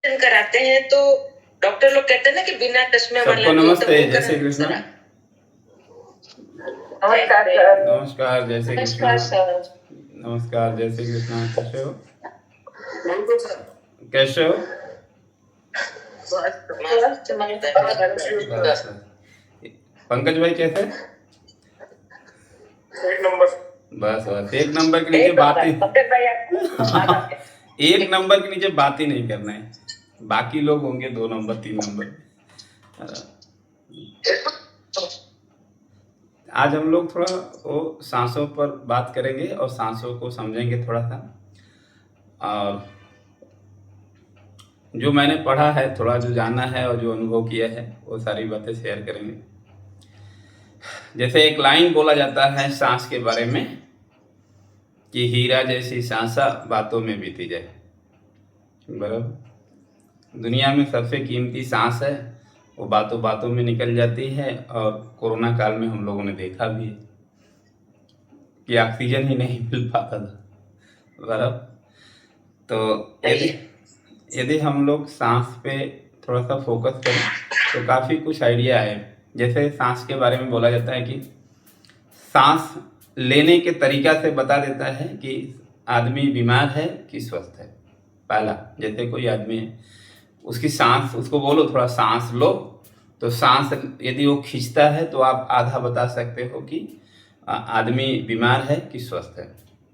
कराते हैं तो डॉक्टर लोग कहते हैं ना कि बिना चश्मे वाला सबको नमस्ते, जय श्री कृष्ण। नमस्कार सर। नमस्कार, जय श्री कृष्ण। नमस्कार सर। नमस्कार, जय श्री कृष्ण। कैसे हो? बिल्कुल सर। कैसे हो? बस। पंकज भाई कैसे? एक नंबर। बस बस, एक नंबर के नीचे बात ही एक नंबर के नीचे बात ही नहीं करना है। बाकी लोग होंगे 2 नंबर 3 नंबर। आज हम लोग थोड़ा वो सांसों पर बात करेंगे और सांसों को समझेंगे थोड़ा सा, और जो मैंने पढ़ा है, थोड़ा जो जाना है और जो अनुभव किया है, वो सारी बातें शेयर करेंगे। जैसे एक लाइन बोला जाता है सांस के बारे में कि हीरा जैसी सांसा बातों में बीती जाए। बराबर, दुनिया में सबसे कीमती सांस है, वो बातों बातों में निकल जाती है। और कोरोना काल में हम लोगों ने देखा भी है कि ऑक्सीजन ही नहीं मिल पाता था। बराबर, तो यदि हम लोग सांस पे थोड़ा सा फोकस करें तो काफ़ी कुछ आइडिया है। जैसे सांस के बारे में बोला जाता है कि सांस लेने के तरीका से बता देता है कि आदमी बीमार है कि स्वस्थ है। पहला, जैसे कोई आदमी है, उसकी सांस, उसको बोलो थोड़ा सांस लो, तो सांस यदि वो खींचता है तो आप आधा बता सकते हो कि आदमी बीमार है कि स्वस्थ है।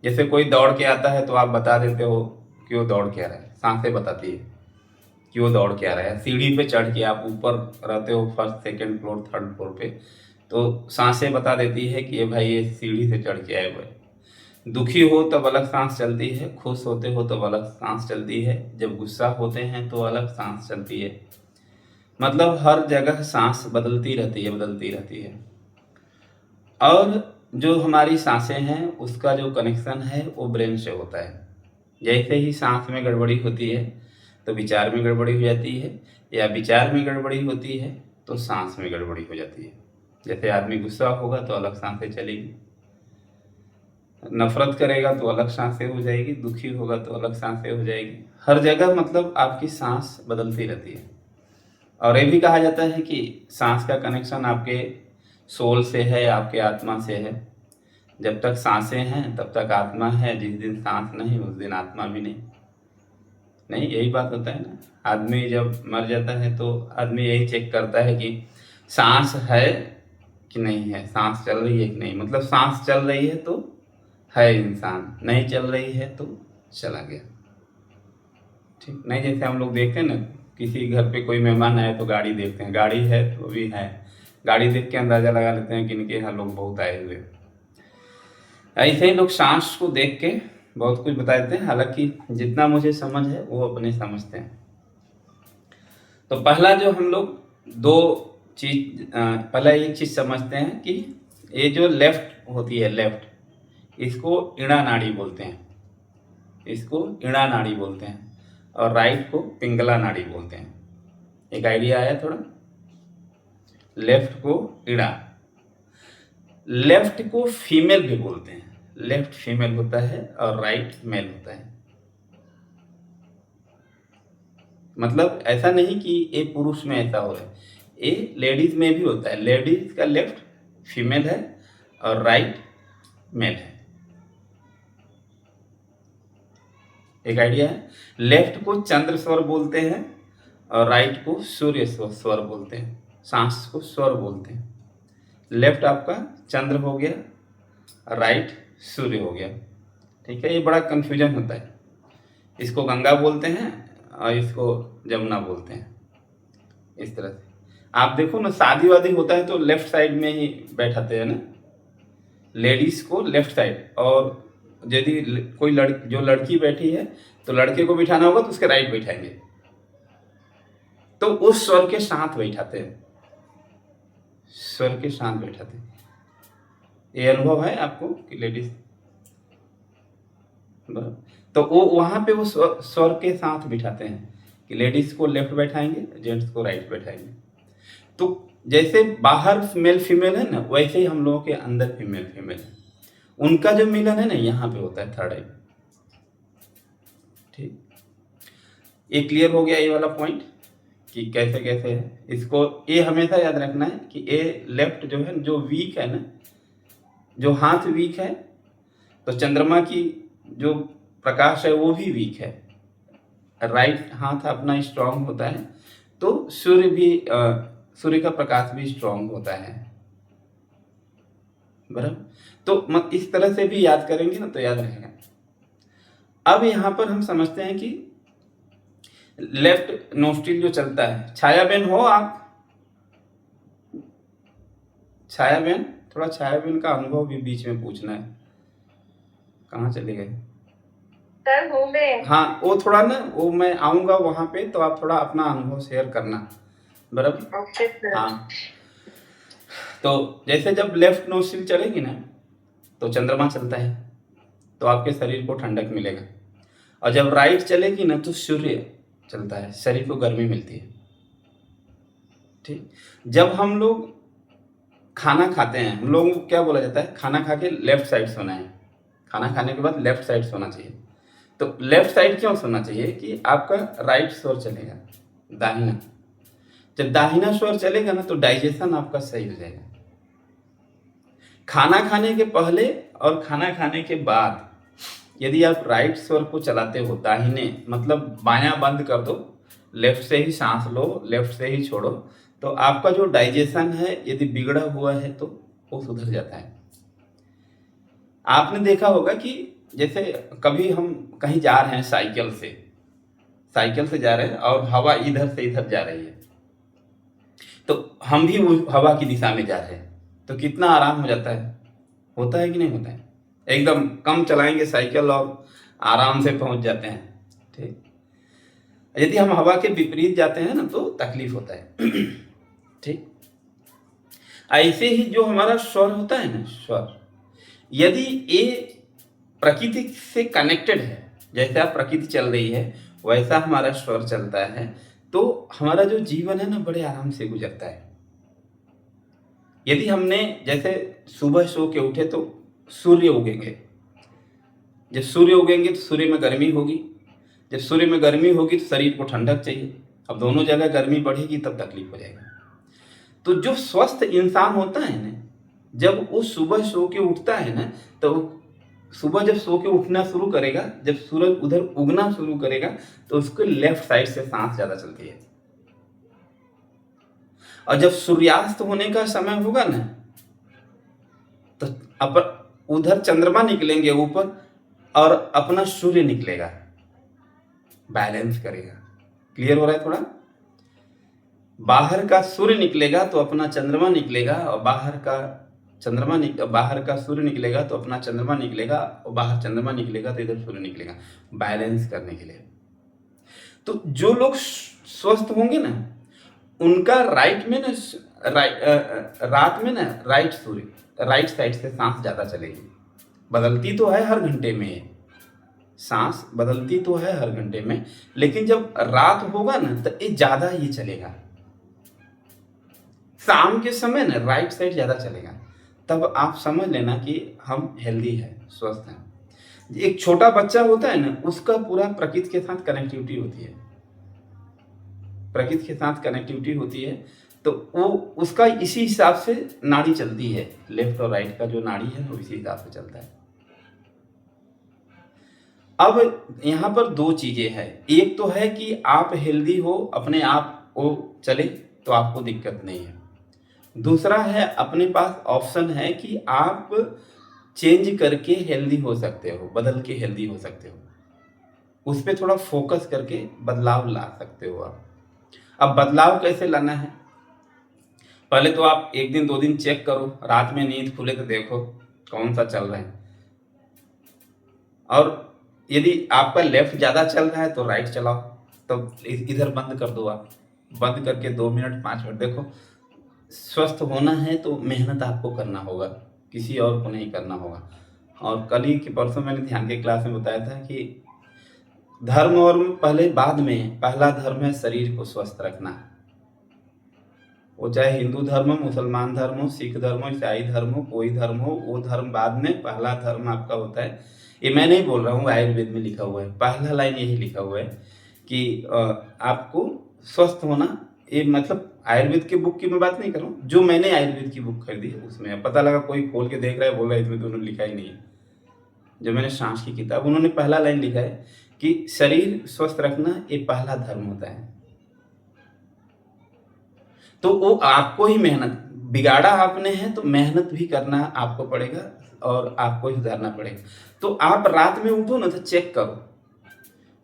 जैसे कोई दौड़ के आता है तो आप बता देते हो कि वो दौड़ के आ रहा है, सांसें बताती है कि वो दौड़ के आ रहा है। सीढ़ी पे चढ़ के, आप ऊपर रहते हो first second floor third floor पे, तो सांसें बता देती है कि ये भाई ये सीढ़ी से चढ़ के आए हुए। दुखी हो तब अलग सांस चलती है, खुश होते हो तब अलग सांस चलती है, जब गुस्सा होते हैं तो अलग सांस चलती है। मतलब हर जगह सांस बदलती रहती है, बदलती रहती है। और जो हमारी सांसें हैं उसका जो कनेक्शन है वो ब्रेन से होता है। जैसे ही सांस में गड़बड़ी होती है तो विचार में गड़बड़ी हो जाती है, या विचार में गड़बड़ी होती है तो सांस में गड़बड़ी हो जाती है। जैसे आदमी गुस्सा होगा तो अलग सांसें चलेगी, नफरत करेगा तो अलग सांसें हो जाएगी, दुखी होगा तो अलग सांसें हो जाएगी। हर जगह मतलब आपकी सांस बदलती रहती है। और ये भी कहा जाता है कि सांस का कनेक्शन आपके सोल से है, आपके आत्मा से है। जब तक सांसें हैं तब तक आत्मा है, जिस दिन सांस नहीं उस दिन आत्मा भी नहीं। नहीं, यही बात होता है ना। आदमी जब मर जाता है तो आदमी यही चेक करता है कि सांस है कि नहीं है, सांस चल रही है कि नहीं। मतलब सांस चल रही है तो है इंसान, नहीं चल रही है तो चला गया। ठीक नहीं, जैसे हम लोग देखते हैं ना, किसी घर पे कोई मेहमान आए तो गाड़ी देखते हैं, गाड़ी है तो भी है, गाड़ी देख के अंदाजा लगा लेते हैं कि इनके यहाँ लोग बहुत आए हुए। ऐसे ही लोग सांस को देख के बहुत कुछ बता देते हैं, हालांकि जितना मुझे समझ है वो अपने समझते हैं। तो पहला जो हम लोग दो चीज, पहला एक चीज समझते हैं कि ये जो लेफ्ट होती है, लेफ्ट, इसको इड़ा नाड़ी बोलते हैं, इसको इड़ा नाड़ी बोलते हैं, और राइट को पिंगला नाड़ी बोलते हैं। एक आइडिया आया थोड़ा? लेफ्ट को इड़ा, लेफ्ट को फीमेल भी बोलते हैं, लेफ्ट फीमेल होता है और राइट मेल होता है। मतलब ऐसा नहीं कि ये पुरुष में ऐसा हो रहा है, ये लेडीज में भी होता है। लेडीज का लेफ्ट फीमेल है और राइट मेल है। एक आइडिया है। लेफ्ट को चंद्र स्वर बोलते हैं और राइट को सूर्य स्वर बोलते हैं, सांस को स्वर बोलते हैं। लेफ्ट आपका चंद्र हो गया, राइट सूर्य हो गया। ठीक है, ये बड़ा कंफ्यूजन होता है। इसको गंगा बोलते हैं और इसको जमुना बोलते हैं, इस तरह से। आप देखो ना, शादी वादी होता है तो लेफ्ट साइड में ही बैठाते हैं ना, लेडीज को लेफ्ट साइड, और यदि कोई जो लड़की बैठी है तो लड़के को बिठाना होगा तो उसके राइट बैठाएंगे, तो उस स्वर के साथ बैठाते हैं, स्वर के साथ बैठाते हैं। ये अनुभव है आपको कि लेडीज, तो वो वहां पे वो स्वर के साथ बिठाते हैं कि लेडीज को लेफ्ट बैठाएंगे, जेंट्स को राइट बैठाएंगे। तो जैसे बाहर मेल फीमेल है ना, वैसे ही हम लोगों के अंदर फीमेल फीमेल है। उनका जो मिलन है ना, यहाँ पे होता है थर्ड आई। ठीक, ये क्लियर हो गया ये वाला पॉइंट कि कैसे कैसे है। इसको ये हमेशा याद रखना है कि ये लेफ्ट जो है, जो वीक है ना, जो हाथ वीक है, तो चंद्रमा की जो प्रकाश है वो भी वीक है। राइट हाथ अपना स्ट्रांग होता है, तो सूर्य का प्रकाश भी स्ट्रांग होता है, बराबर। तो इस तरह से भी याद करेंगे ना तो याद रहेगा। अब यहाँ पर हम समझते हैं कि लेफ्ट नोस्ट्रिल जो चलता है, छाया बेन हो आप, छाया बेन, थोड़ा छाया बेन का अनुभव भी बीच में पूछना है। कहाँ चले गए सर? हूँ मैं। हाँ, वो थोड़ा ना, वो मैं आऊंगा वहां पे, तो आप थोड़ा अपना अनुभव शेयर करना, बराबर। Okay sir. हाँ, तो जैसे जब लेफ्ट नोस्ट्रिल चलेगी ना तो चंद्रमा चलता है, तो आपके शरीर को ठंडक मिलेगा। और जब राइट चलेगी ना तो सूर्य चलता है, शरीर को गर्मी मिलती है। ठीक, जब हम लोग खाना खाते हैं, हम लोगों को क्या बोला जाता है, खाना खा के लेफ्ट साइड सोना है, खाना खाने के बाद लेफ्ट साइड सोना चाहिए। तो लेफ्ट साइड क्यों सोना चाहिए कि आपका राइट स्वर चलेगा, दाहिना। जब दाहिना स्वर चलेगा ना तो डाइजेशन आपका सही हो जाएगा। खाना खाने के पहले और खाना खाने के बाद यदि आप राइट स्वर को चलाते हो, दाहिने मतलब बायां बंद कर दो, लेफ्ट से ही सांस लो, लेफ्ट से ही छोड़ो, तो आपका जो डाइजेशन है यदि बिगड़ा हुआ है तो वो सुधर जाता है। आपने देखा होगा कि जैसे कभी हम कहीं जा रहे हैं साइकिल से जा रहे हैं और हवा इधर से इधर जा रही है, तो हम भी उस हवा की दिशा में जा रहे हैं, तो कितना आराम हो जाता है, होता है कि नहीं होता है। एकदम कम चलाएंगे साइकिल और आराम से पहुंच जाते हैं। ठीक, यदि हम हवा के विपरीत जाते हैं ना तो तकलीफ होता है। ठीक, ऐसे ही जो हमारा स्वर होता है ना, स्वर यदि ये प्रकृति से कनेक्टेड है, जैसे आप प्रकृति चल रही है वैसा हमारा स्वर चलता है, तो हमारा जो जीवन है ना बड़े आराम से गुजरता है। यदि हमने जैसे सुबह सो के उठे तो सूर्य उगेंगे, जब सूर्य उगेंगे तो सूर्य में गर्मी होगी, जब सूर्य में गर्मी होगी तो शरीर को ठंडक चाहिए। अब दोनों जगह गर्मी बढ़ेगी तब तकलीफ हो जाएगी। तो जो स्वस्थ इंसान होता है ना, जब वो सुबह सो के उठता है ना, तो सुबह जब सो के उठना शुरू करेगा, जब सूरज उधर उगना शुरू करेगा तो उसके लेफ्ट साइड से सांस ज्यादा चलती है। और जब सूर्यास्त होने का समय होगा ना तो उधर चंद्रमा निकलेंगे ऊपर और अपना सूर्य निकलेगा, बैलेंस करेगा। क्लियर हो रहा है थोड़ा? बाहर का सूर्य निकलेगा तो अपना चंद्रमा निकलेगा, और बाहर का सूर्य निकलेगा तो अपना चंद्रमा निकलेगा, और बाहर चंद्रमा निकलेगा तो इधर सूर्य निकलेगा, बैलेंस करने के लिए। तो जो लोग स्वस्थ होंगे ना उनका रात में ना राइट साइड से सांस ज्यादा चलेगी। बदलती तो है हर घंटे में, सांस बदलती तो है हर घंटे में, लेकिन जब रात होगा ना तो ये ज्यादा ही चलेगा। शाम के समय ना राइट साइड ज्यादा चलेगा, तब आप समझ लेना कि हम हेल्दी है, स्वस्थ हैं। एक छोटा बच्चा होता है ना, उसका पूरा प्रकृति के साथ कनेक्टिविटी होती है, तो वो उसका इसी हिसाब से नाड़ी चलती है। लेफ्ट और राइट का जो नाड़ी है वो इसी हिसाब से चलता है। अब यहाँ पर दो चीजें हैं, एक तो है कि आप हेल्दी हो, अपने आप वो चले तो आपको दिक्कत नहीं है। दूसरा है अपने पास ऑप्शन है कि आप चेंज करके हेल्दी हो सकते हो, बदल के हेल्दी हो सकते हो, उस पर थोड़ा फोकस करके बदलाव ला सकते हो आप। अब बदलाव कैसे लाना है, पहले तो आप 1 दिन 2 दिन चेक करो, रात में नींद खुले तो देखो कौन सा चल रहा है, और यदि आपका लेफ्ट ज्यादा चल रहा है तो राइट चलाओ, तब इधर बंद कर दो। आप बंद करके 2 मिनट 5 मिनट देखो। स्वस्थ होना है तो मेहनत आपको करना होगा, किसी और को नहीं करना होगा। और कल ही के परसों मैंने ध्यान के क्लास में बताया था कि धर्म और पहले बाद में पहला धर्म है शरीर को स्वस्थ रखना। वो चाहे हिंदू धर्म हो, मुसलमान धर्म हो, सिख धर्म हो, ईसाई धर्म हो, कोई धर्म हो, वो धर्म बाद में, पहला धर्म आपका होता है। ये मैं नहीं बोल रहा हूँ, आयुर्वेद में लिखा हुआ है, पहला लाइन यही लिखा हुआ है कि आपको स्वस्थ होना, ये मतलब आयुर्वेद के बुक की मैं बात नहीं कर रहा हूँ, जो मैंने आयुर्वेद की बुक खरीदी है उसमें पता लगा, कोई खोल के देख रहा है बोल रहा है इसमें तो उन्होंने लिखा ही नहीं है। जो मैंने सांस की किताब, उन्होंने पहला लाइन लिखा है कि शरीर स्वस्थ रखना ये पहला धर्म होता है। तो वो आपको ही मेहनत, बिगाड़ा आपने है तो मेहनत भी करना आपको पड़ेगा और आपको ही सुधारना पड़ेगा। तो आप रात में उठो ना तो चेक करो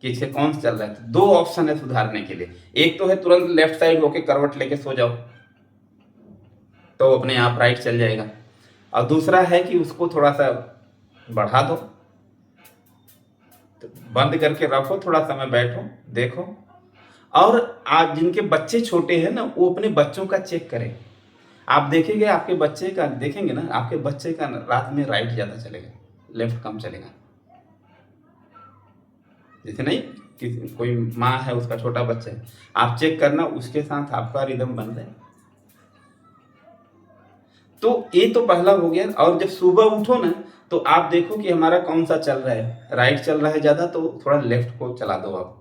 कि इसे कौन सा चल रहा है। तो दो ऑप्शन है सुधारने के लिए, एक तो है तुरंत लेफ्ट साइड होके करवट लेके सो जाओ तो अपने आप राइट चल जाएगा, और दूसरा है कि उसको थोड़ा सा बढ़ा दो, तो बंद करके रखो, थोड़ा समय बैठो देखो। और आप जिनके बच्चे छोटे हैं ना, वो अपने बच्चों का चेक करें। आप देखेंगे आपके बच्चे का, देखेंगे ना आपके बच्चे का रात में राइट ज्यादा चलेगा, लेफ्ट कम चलेगा। जैसे नहीं कि कोई माँ है उसका छोटा बच्चा है, आप चेक करना उसके साथ आपका रिदम बन रहा है। तो ये तो पहला हो गया। और जब सुबह उठो ना तो आप देखो कि हमारा कौन सा चल रहा है, राइट चल रहा है ज्यादा तो थोड़ा लेफ्ट को चला दो आप।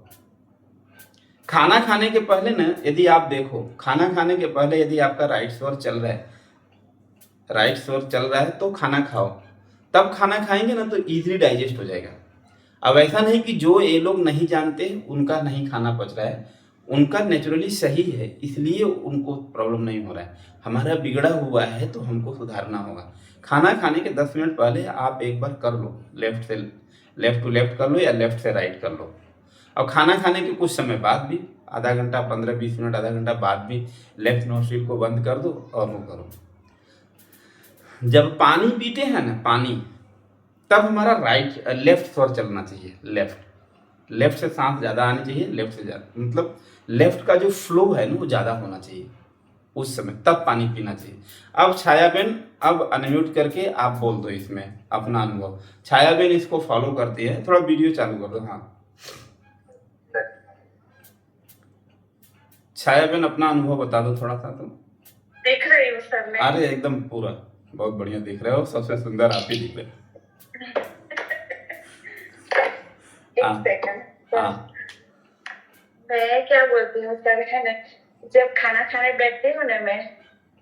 खाना खाने के पहले ना यदि आप देखो, खाना खाने के पहले यदि आपका राइट स्वर चल रहा है, राइट स्वर चल रहा है तो खाना खाओ, तब खाना खाएंगे ना तो इजीली डाइजेस्ट हो जाएगा। अब ऐसा नहीं कि जो ये लोग नहीं जानते उनका नहीं खाना पच रहा है, उनका नेचुरली सही है इसलिए उनको प्रॉब्लम नहीं हो रहा है। हमारा बिगड़ा हुआ है तो हमको सुधारना होगा। खाना खाने के 10 मिनट पहले आप एक बार कर लो, लेफ्ट से लेफ्ट टू लेफ्ट कर लो या लेफ्ट से राइट कर लो। और खाना खाने के कुछ समय बाद भी, आधा घंटा 15-20 मिनट आधा घंटा बाद भी लेफ्ट नोस्ट्रिल को बंद कर दो और वो करो। जब पानी पीते हैं ना पानी, तब हमारा राइट लेफ्ट स्वर चलना चाहिए। लेफ्ट से सांस ज़्यादा आनी चाहिए, लेफ्ट से ज़्यादा मतलब लेफ्ट का जो फ्लो है ना वो ज़्यादा होना चाहिए उस समय, तब पानी पीना चाहिए। अब छाया बेन, अब अनम्यूट करके आप बोल दो इसमें अपना अनुभव। छाया बेन इसको फॉलो करती है, थोड़ा वीडियो चालू कर दो। हाँ छाया बेन अपना अनुभव बता दो थोड़ा सा। तो देख रही हूँ सर मैं। अरे एकदम पूरा बहुत बढ़िया दिख रहे हो, सबसे सुंदर आप ही दिख रहे हो। एक सेकंड हाँ मैं क्या बोलती हूँ सर, है ना, जब खाना खाने बैठती हूँ ना मैं,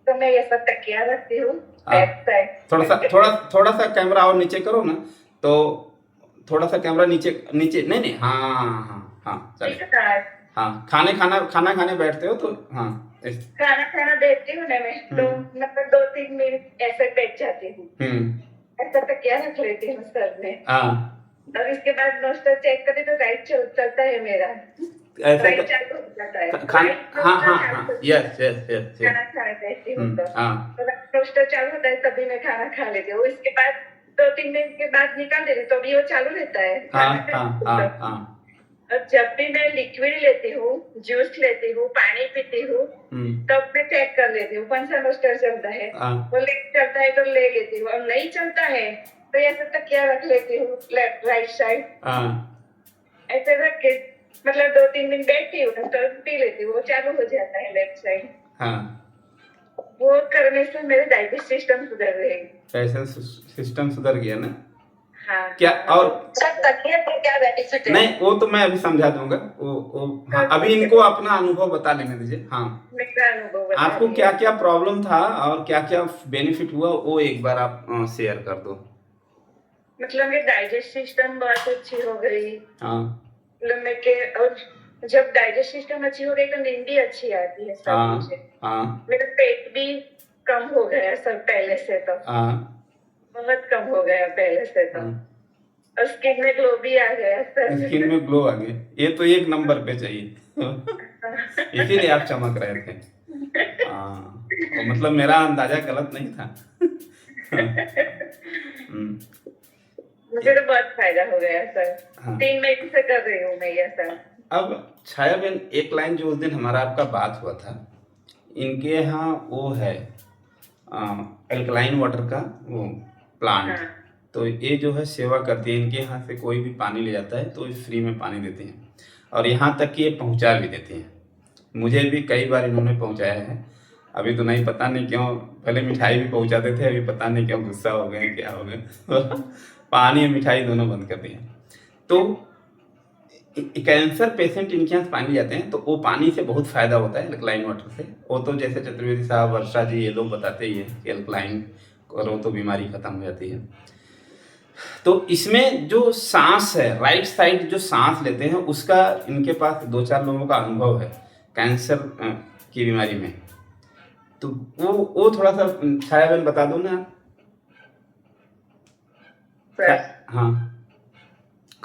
तो मैं ये सब तकिया रखती हूँ बैक साइड। थोड़ा सा कैमरा और नीचे करो ना, तो थोड़ा सा कैमरा नीचे नीचे, नहीं नहीं, हाँ हाँ हाँ हाँ चलिए। हाँ खाना खाने बैठते हो तो हाँ खाना खाना बैठती हूँ ना मैं, तो मतलब 2-3 मिनट ऐसे बैठ जाती हूँ, ऐसा तकिया रख लेती हूँ सर में। हाँ और इसके बाद नोस्टर चेक करती तो राइट चलता है मेरा, ऐसा राइट चालू हो जाता है। हाँ हाँ हाँ यस यस यस खाना खाने बैठती हूँ तो हाँ नोस्टर चालू होता है, तभी मैं खाना खा लेती हूँ। इसके बाद 2-3 मिनट के बाद निकाल देती तो भी वो चालू रहता है। हाँ और जब भी मैं लिक्विड लेती हूँ, जूस लेती हूँ, पानी पीती हूँ, तब मैं चेक कर लेती हूँ कौन सा नोस्टर चलता है। वो चलता है तो ले लेती हूँ, और नहीं चलता है तो ऐसे तकिया रख लेती हूँ लेफ्ट राइट साइड, ऐसे रख के मतलब 2-3 मिनट बैठती हूँ तो पी लेती हूँ, वो चालू हो जाता है लेफ्ट साइड। वो करने से मेरे डाइजेस्टिव सिस्टम सुधर रहेगी। सिस्टम सुधर गया ना। हाँ क्या और सर तकिया का क्या बेनिफिट है? नहीं वो तो मैं अभी समझा दूंगा वो हाँ, अभी इनको अपना अनुभव बता लेने दीजिए। हाँ मेरा अनुभव आपको क्या क्या प्रॉब्लम था और क्या क्या बेनिफिट हुआ वो एक बार आप शेयर कर दो। मतलब मेरी डाइजेस्टिव सिस्टम बहुत अच्छी हो गई। हाँ मतलब मैं के और जब डाइजेस्टिव सिस्टम अच्छी हो गई तो नींद भी अच्छी आती है सब मुझे। मेरा पेट भी कम हो गया सर पहले से, तो बहुत कम हो गया पहले से तो। और स्किन में ग्लो भी आ गया सर। स्किन में ग्लो आ गया, ये तो एक नंबर पे चाहिए। इसीलिए आप चमक रहे थे। मतलब मेरा अंदाजा गलत नहीं था। मुझे तो बहुत फायदा हो गया सर। 3 महीने से कर रही हूँ मैं ये सर। अब छाया बेन एक लाइन जो उस दिन हमारा आपका बात हुआ था, इनके यहाँ वो है एल्कलाइन वाटर का वो प्लांट। तो ये जो है सेवा करती है, इनके यहाँ से कोई भी पानी ले जाता है तो फ्री में पानी देते हैं, और यहाँ तक कि ये पहुँचा भी देते हैं। मुझे भी कई बार इन्होंने पहुँचाया है। अभी तो नहीं पता नहीं क्यों, पहले मिठाई भी पहुँचाते थे, अभी पता नहीं क्यों गुस्सा हो गए क्या हो गए। पानी और मिठाई दोनों बंद कर दिए। तो कैंसर पेशेंट इनके यहाँ पानी जाते हैं तो वो पानी से बहुत फ़ायदा होता है अल्कलाइन वाटर से। वो तो जैसे चतुर्वेदी साहब, वर्षा जी, ये लोग बताते ही हैं कि अल्कलाइन करो तो बीमारी ख़त्म हो जाती है। तो इसमें जो सांस है, राइट साइड जो सांस लेते हैं, उसका इनके पास 2-4 लोगों का अनुभव है कैंसर की बीमारी में। तो वो थोड़ा सा छाया बहन बता दो ना। हाँ,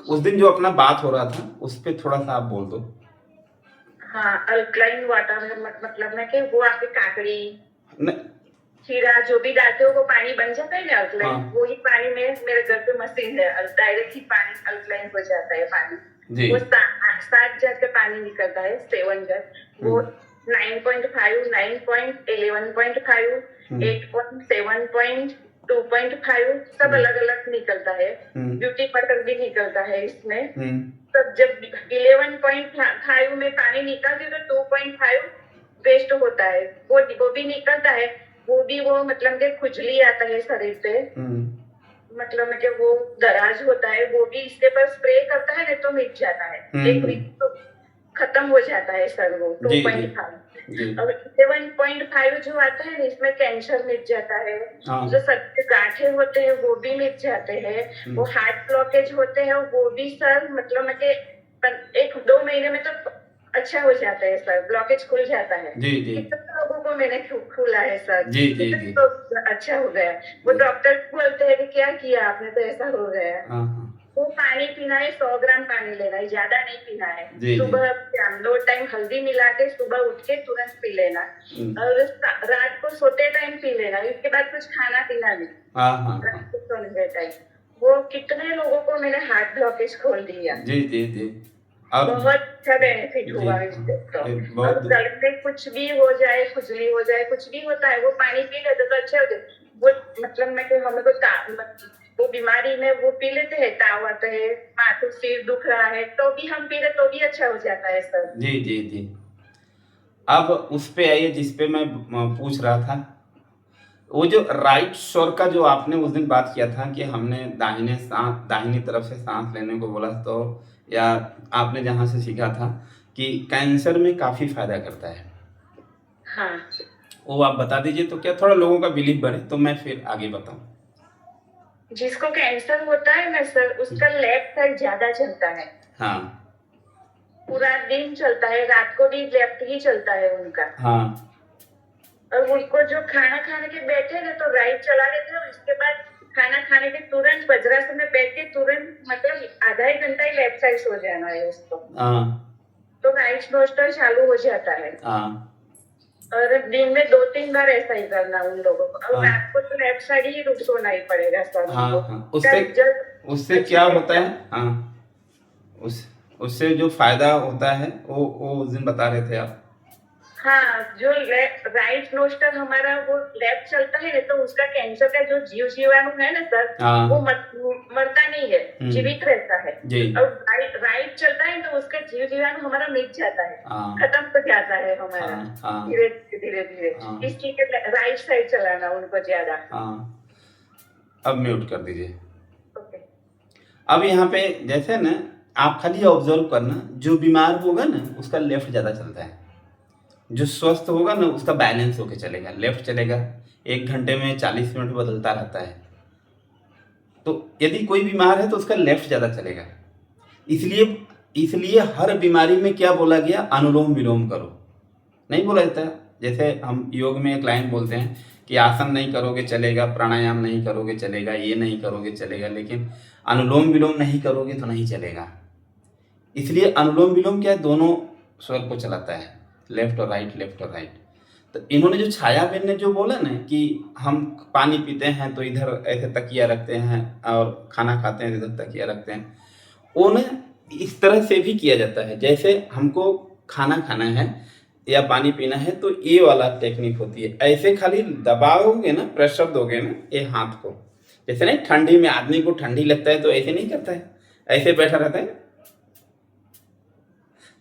उस दिन जो अपना बात हो रहा था उस पर थोड़ा सा आप बोल दो। हाँ, अल्कलाइन वाटर मतलब ना कि वो आपकी काकड़ी, खीरा जो भी डालते हो वो पानी बन जाता है ना अल्कलाइन। हाँ। वही पानी में मेरे घर पे मशीन है, डायरेक्ट ही पानी अल्कलाइन हो जाता है पानी। जी। वो 7 जग का पानी निकलता है, 7 जग। वो 9.5, 9.11.5, 8.7, 2.5 सब अलग अलग निकलता है। ब्यूटी वाटर भी निकलता है इसमें। तब जब 11.5 में पानी निकलती तो 2.5 वेस्ट होता है, वो भी निकलता है। वो भी वो मतलब कि खुजली आता है शरीर पे, मतलब कि वो दराज होता है, वो भी इसके पर स्प्रे करता है नहीं तो मिट जाता है। एक वीक तो खत्म हो जाता है सर वो 2.5। अब 7.5 जो आता है ना, इसमें कैंसर मिट जाता है। जो सबके गांठे होते हैं वो भी मिट जाते हैं। वो हार्ट ब्लॉकेज होते हैं वो भी सर मतलब कि 1-2 महीने में तो अच्छा हो जाता है सर, ब्लॉकेज खुल जाता है। जी जी। कितने लोगों को मैंने खुला है सर। जी जी जी। तो अच्छा हो गया। वो डॉक्टर बोलते हैं कि क्या किया आपने, तो ऐसा हो गया। वो पानी पीना है, 100 ग्राम पानी लेना है, ज्यादा नहीं पीना है। सुबह शाम 2 टाइम हल्दी मिला के सुबह उठ के तुरंत पी लेना, और रात को सोते टाइम पी लेना। इसके बाद कुछ खाना पीना नहीं। रात को सोने टाइम। वो कितने लोगों को मैंने हार्ट ब्लॉकेज खोल दिया। जी जी जी। बहुत अच्छा बेनिफिट हुआ इससे। तो और गले में कुछ भी हो जाए, खुजली हो जाए, कुछ भी होता है, वो पानी पी लेते तो अच्छा हो जाए। वो मतलब मैं कि हमें को वो बीमारी में वो पी लेते हैं, ताव आता है, माथुर सिर दुख रहा है, तो भी हम पी ले तो भी अच्छा हो जाता है सर। जी जी जी। अब उस पे आइए जिस पे मैं पूछ रहा था। वो जो राइट शोर का जो आपने उस दिन बात किया था कि हमने दाहिनी तरफ से सांस लेने को बोला, तो या आपने जहाँ से सीखा था कि कैंसर में काफ़ी फायदा करता है। हाँ, वो आप बता दीजिए तो क्या थोड़ा लोगों का बिलीफ बढ़े, तो मैं फिर आगे बताऊं। जिसको कैंसर होता है ना सर, उसका लेफ्ट साइड ज्यादा चलता है। हाँ, पूरा दिन चलता है, रात को भी लेफ्ट ही चलता है उनका। हाँ। और उनको जो खाना खाने के बैठे ना तो राइट चला लेते हैं, उसके बाद खाना खाने के तुरंत वज्रासन में बैठ के तुरंत मतलब आधा एक घंटा ही लेफ्ट साइड सो जाना है उसको। तो राइट नोस्टर चालू हो जाता है। और दिन में 2-3 बार ऐसा ही करना उन लोगों को। और रात को तो लेफ्ट साइड ही सोना ही पड़ेगा सर। उससे क्या होता है? उससे जो फायदा होता है वो उस दिन बता रहे थे आप। हाँ, जो राइट नोस्टर हमारा वो लेफ्ट चलता है तो उसका कैंसर का जो जीवाणु है ना सर, वो मरता नहीं है, जीवित रहता है। और राइट चलता है तो उसका जीवाणु हमारा मिट जाता है, खत्म हो जाता है हमारा धीरे धीरे। इसलिए राइट साइड चलाना उनको ज्यादा। अब म्यूट कर दीजिए। अब यहाँ पे जैसे ना आप खाली ऑब्जर्व करना, जो बीमार होगा ना उसका लेफ्ट ज्यादा चलता है, जो स्वस्थ होगा ना उसका बैलेंस होके चलेगा, लेफ्ट चलेगा। 1 घंटे में 40 मिनट बदलता रहता है। तो यदि कोई बीमार है तो उसका लेफ्ट ज़्यादा चलेगा। इसलिए हर बीमारी में क्या बोला गया? अनुलोम विलोम करो। नहीं बोला जाता। जैसे हम योग में एक लाइन बोलते हैं कि आसन नहीं करोगे चलेगा, प्राणायाम नहीं करोगे चलेगा, ये नहीं करोगे चलेगा, लेकिन अनुलोम विलोम नहीं करोगे तो नहीं चलेगा। इसलिए अनुलोम विलोम क्या है? दोनों स्वर को चलाता है, लेफ्ट और राइट, लेफ्ट और राइट। तो इन्होंने जो छाया बहन ने जो बोला ना कि हम पानी पीते हैं तो इधर ऐसे तकिया रखते हैं और खाना खाते हैं तो इधर तकिया रखते हैं, वो ना इस तरह से भी किया जाता है। जैसे हमको खाना खाना है या पानी पीना है तो ये वाला टेक्निक होती है। ऐसे खाली दबाओगे ना, प्रेशर दोगे ना ये हाथ को, जैसे नहीं ठंडी में आदमी को ठंडी लगता है तो ऐसे नहीं करता है, ऐसे बैठा रहता है।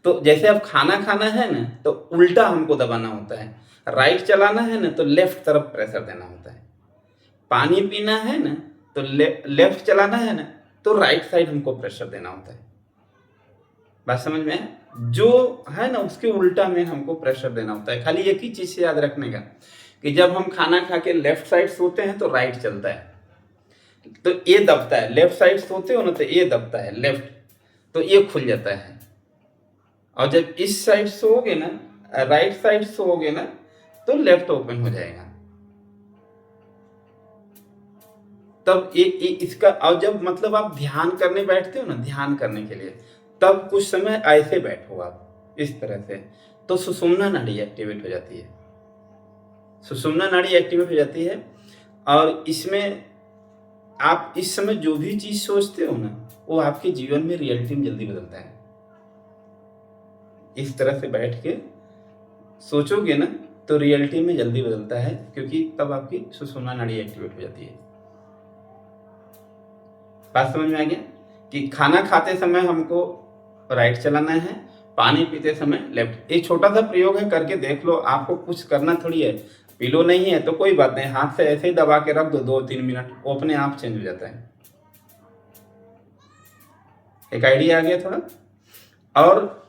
तो जैसे अब खाना खाना है ना तो उल्टा हमको दबाना होता है, राइट चलाना है ना तो लेफ्ट तरफ प्रेशर देना होता है। पानी पीना है ना तो लेफ्ट चलाना है ना तो राइट साइड हमको प्रेशर देना होता है। बात समझ में है? जो है ना उसके उल्टा में हमको प्रेशर देना होता है। खाली एक ही चीज से याद रखने का कि जब हम खाना खा के लेफ्ट साइड सोते हैं तो राइट चलता है, तो ये दबता है। लेफ्ट साइड सोते हो ना तो ये दबता है लेफ्ट, तो ये खुल जाता है। और जब इस साइड सोओगे ना, राइट साइड सोओगे ना, तो लेफ्ट ओपन हो जाएगा। तब ये इसका, और जब मतलब आप ध्यान करने बैठते हो ना, ध्यान करने के लिए, तब कुछ समय ऐसे बैठो आप इस तरह से, तो सुषुम्ना नाड़ी एक्टिवेट हो जाती है। सुषुम्ना नाड़ी एक्टिवेट हो जाती है और इसमें आप इस समय जो भी चीज सोचते हो ना, वो आपके जीवन में रियलिटी में जल्दी बदलता है। इस तरह से बैठ के सोचोगे ना तो रियलिटी में जल्दी बदलता है, क्योंकि तब आपकी सुषुम्ना नाड़ी एक्टिवेट हो जाती है। बात समझ में आ गया कि खाना खाते समय हमको राइट चलाना है, पानी पीते समय लेफ्ट। एक छोटा सा प्रयोग है, करके देख लो। आपको कुछ करना थोड़ी है, पिलो नहीं है तो कोई बात नहीं, हाथ से ऐसे ही दबा के रख दो 2-3 मिनट, वो अपने आप चेंज हो जाता है। एक आइडिया आ गया थोड़ा। और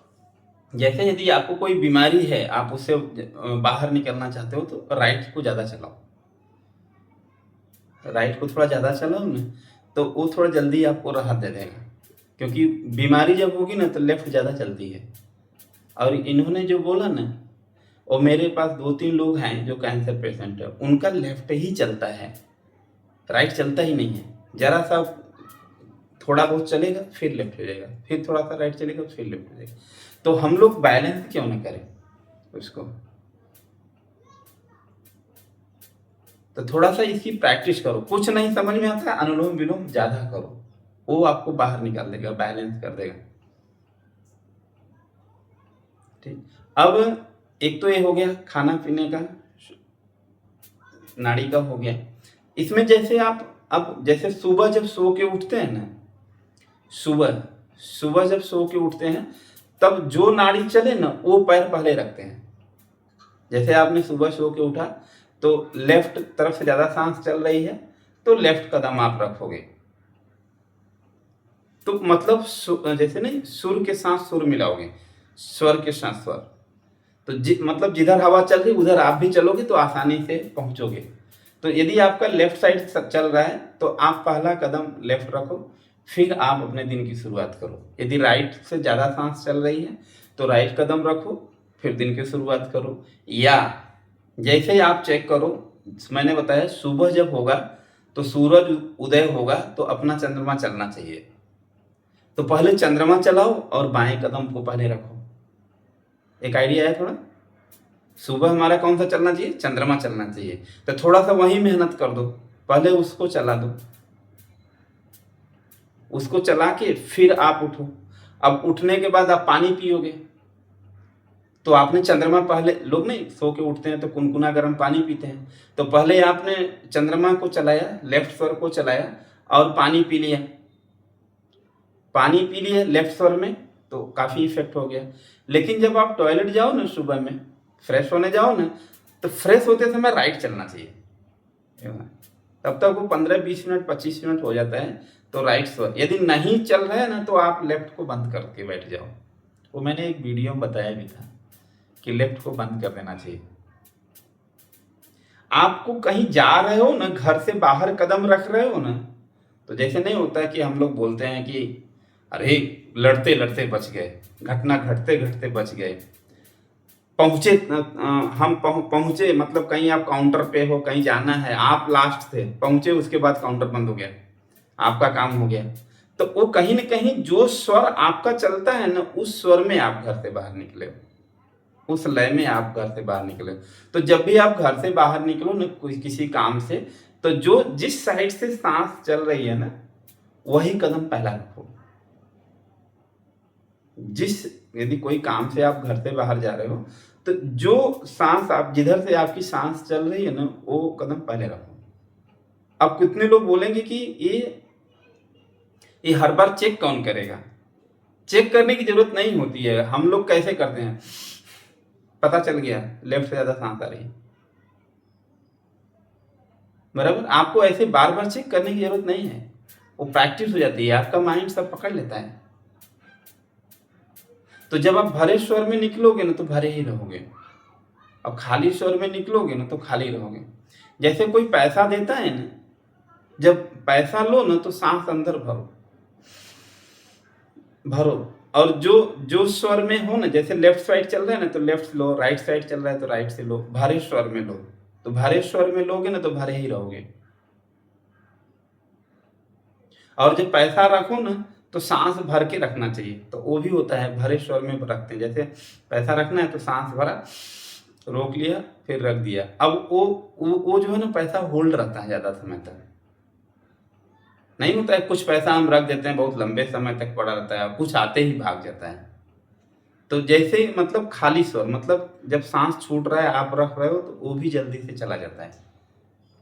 जैसे यदि आपको कोई बीमारी है, आप उससे बाहर निकलना चाहते हो, तो राइट को ज्यादा चलाओ। राइट को थोड़ा ज्यादा चलाओ ना, तो वो थोड़ा जल्दी आपको राहत दे देगा। क्योंकि बीमारी जब होगी ना तो लेफ्ट ज्यादा चलती है। और इन्होंने जो बोला ना, और मेरे पास 2-3 लोग हैं जो कैंसर पेशेंट है, उनका लेफ्ट ही चलता है, राइट चलता ही नहीं है। जरा सा थोड़ा बहुत चलेगा फिर लेफ्ट हो जाएगा, फिर थोड़ा सा राइट चलेगा फिर लेफ्ट हो जाएगा। तो हम लोग बैलेंस क्यों ना करें उसको? तो थोड़ा सा इसकी प्रैक्टिस करो। कुछ नहीं समझ में आता है, अनुलोम विलोम ज्यादा करो, वो आपको बाहर निकाल देगा, बैलेंस कर देगा। ठीक, अब एक तो ये हो गया खाना पीने का, नाड़ी का हो गया। इसमें जैसे आप अब जैसे सुबह जब सो के उठते हैं ना, सुबह जब सो के उठते हैं, तब जो नाड़ी चले ना वो पैर पहले रखते हैं। जैसे आपने सुबह सो के उठा तो लेफ्ट तरफ से ज्यादा सांस चल रही है, तो लेफ्ट कदम आप रखोगे। तो मतलब जैसे नहीं, सुर के साथ सुर मिलाओगे, स्वर के साथ स्वर। तो मतलब जिधर हवा चल रही उधर आप भी चलोगे तो आसानी से पहुंचोगे। तो यदि आपका लेफ्ट साइड चल रहा है तो आप पहला कदम लेफ्ट रखो, फिर आप अपने दिन की शुरुआत करो। यदि राइट से ज़्यादा सांस चल रही है तो राइट कदम रखो, फिर दिन की शुरुआत करो। या जैसे ही आप चेक करो, मैंने बताया सुबह जब होगा तो सूरज उदय होगा तो अपना चंद्रमा चलना चाहिए, तो पहले चंद्रमा चलाओ और बाएं कदम को पहले रखो। एक आइडिया है थोड़ा? सुबह हमारा कौन सा चलना चाहिए? चंद्रमा चलना चाहिए। तो थोड़ा सा वही मेहनत कर दो, पहले उसको चला दो, उसको चला के फिर आप उठो। अब उठने के बाद आप पानी पियोगे, तो आपने चंद्रमा पहले, लोग नहीं सो के उठते हैं तो कुनकुना गर्म पानी पीते हैं, तो पहले आपने चंद्रमा को चलाया, लेफ्ट स्वर को चलाया और पानी पी लिया। पानी पी लिए लेफ्ट स्वर में तो काफी इफेक्ट हो गया। लेकिन जब आप टॉयलेट जाओ ना सुबह में, फ्रेश होने जाओ ना, तो फ्रेश होते समय राइट चलना चाहिए। तब तक वो 15-20 मिनट 25 मिनट हो जाता है, तो राइट स्वर। यदि नहीं चल रहा है ना तो आप लेफ्ट को बंद करके बैठ जाओ। वो मैंने एक वीडियो में बताया भी था कि लेफ्ट को बंद कर देना चाहिए। आपको कहीं जा रहे हो ना, घर से बाहर कदम रख रहे हो ना, तो जैसे नहीं होता कि हम लोग बोलते हैं कि अरे लड़ते लड़ते बच गए, घटना घटते घटते बच गए, पहुंचे, हम पहुंचे, मतलब कहीं आप काउंटर पे हो, कहीं जाना है, आप लास्ट थे, पहुंचे, उसके बाद काउंटर बंद हो गया, आपका काम हो गया। तो वो कहीं ना कहीं जो स्वर आपका चलता है ना, उस स्वर में आप घर से बाहर निकले हो, उस लय में आप घर से बाहर निकले हो। तो जब भी आप घर से बाहर निकलो ना किसी काम से, तो जो जिस साइड से सांस चल रही है ना, वही कदम पहला रखो। यदि कोई काम से आप घर से बाहर जा रहे हो, तो जो सांस आप, जिधर से आपकी सांस चल रही है ना, वो कदम पहले रखो। अब कितने लोग बोलेंगे कि ये हर बार चेक कौन करेगा? चेक करने की जरूरत नहीं होती है। हम लोग कैसे करते हैं, पता चल गया लेफ्ट से ज्यादा सांस आ रही है, बराबर। आपको ऐसे बार बार चेक करने की जरूरत नहीं है, वो प्रैक्टिस हो जाती है, आपका माइंड सब पकड़ लेता है। तो जब आप भरे स्वर में निकलोगे ना तो भरे ही रहोगे, और खाली स्वर में निकलोगे ना तो खाली रहोगे। जैसे कोई पैसा देता है ना, जब पैसा लो ना तो सांस अंदर भरो भरो, और जो स्वर में हो ना, जैसे लेफ्ट साइड चल रहा है ना तो लेफ्ट लो, राइट साइड चल रहा है तो राइट से लो, भरे स्वर में लो। तो भरे स्वर में लोगे ना तो भरे ही रहोगे। और जब पैसा रखो ना तो सांस भर के रखना चाहिए, तो वो भी होता है भरे स्वर में रखते हैं। जैसे पैसा रखना है तो सांस भरा, रोक लिया, फिर रख दिया। अब वो जो है ना पैसा होल्ड रहता है ज्यादा समय तक, नहीं होता है। कुछ पैसा हम रख देते हैं, बहुत लंबे समय तक पड़ा रहता है, कुछ आते ही भाग जाता है। तो जैसे ही मतलब खाली स्वर, मतलब जब सांस छूट रहा है आप रख रहे हो तो वो भी जल्दी से चला जाता है,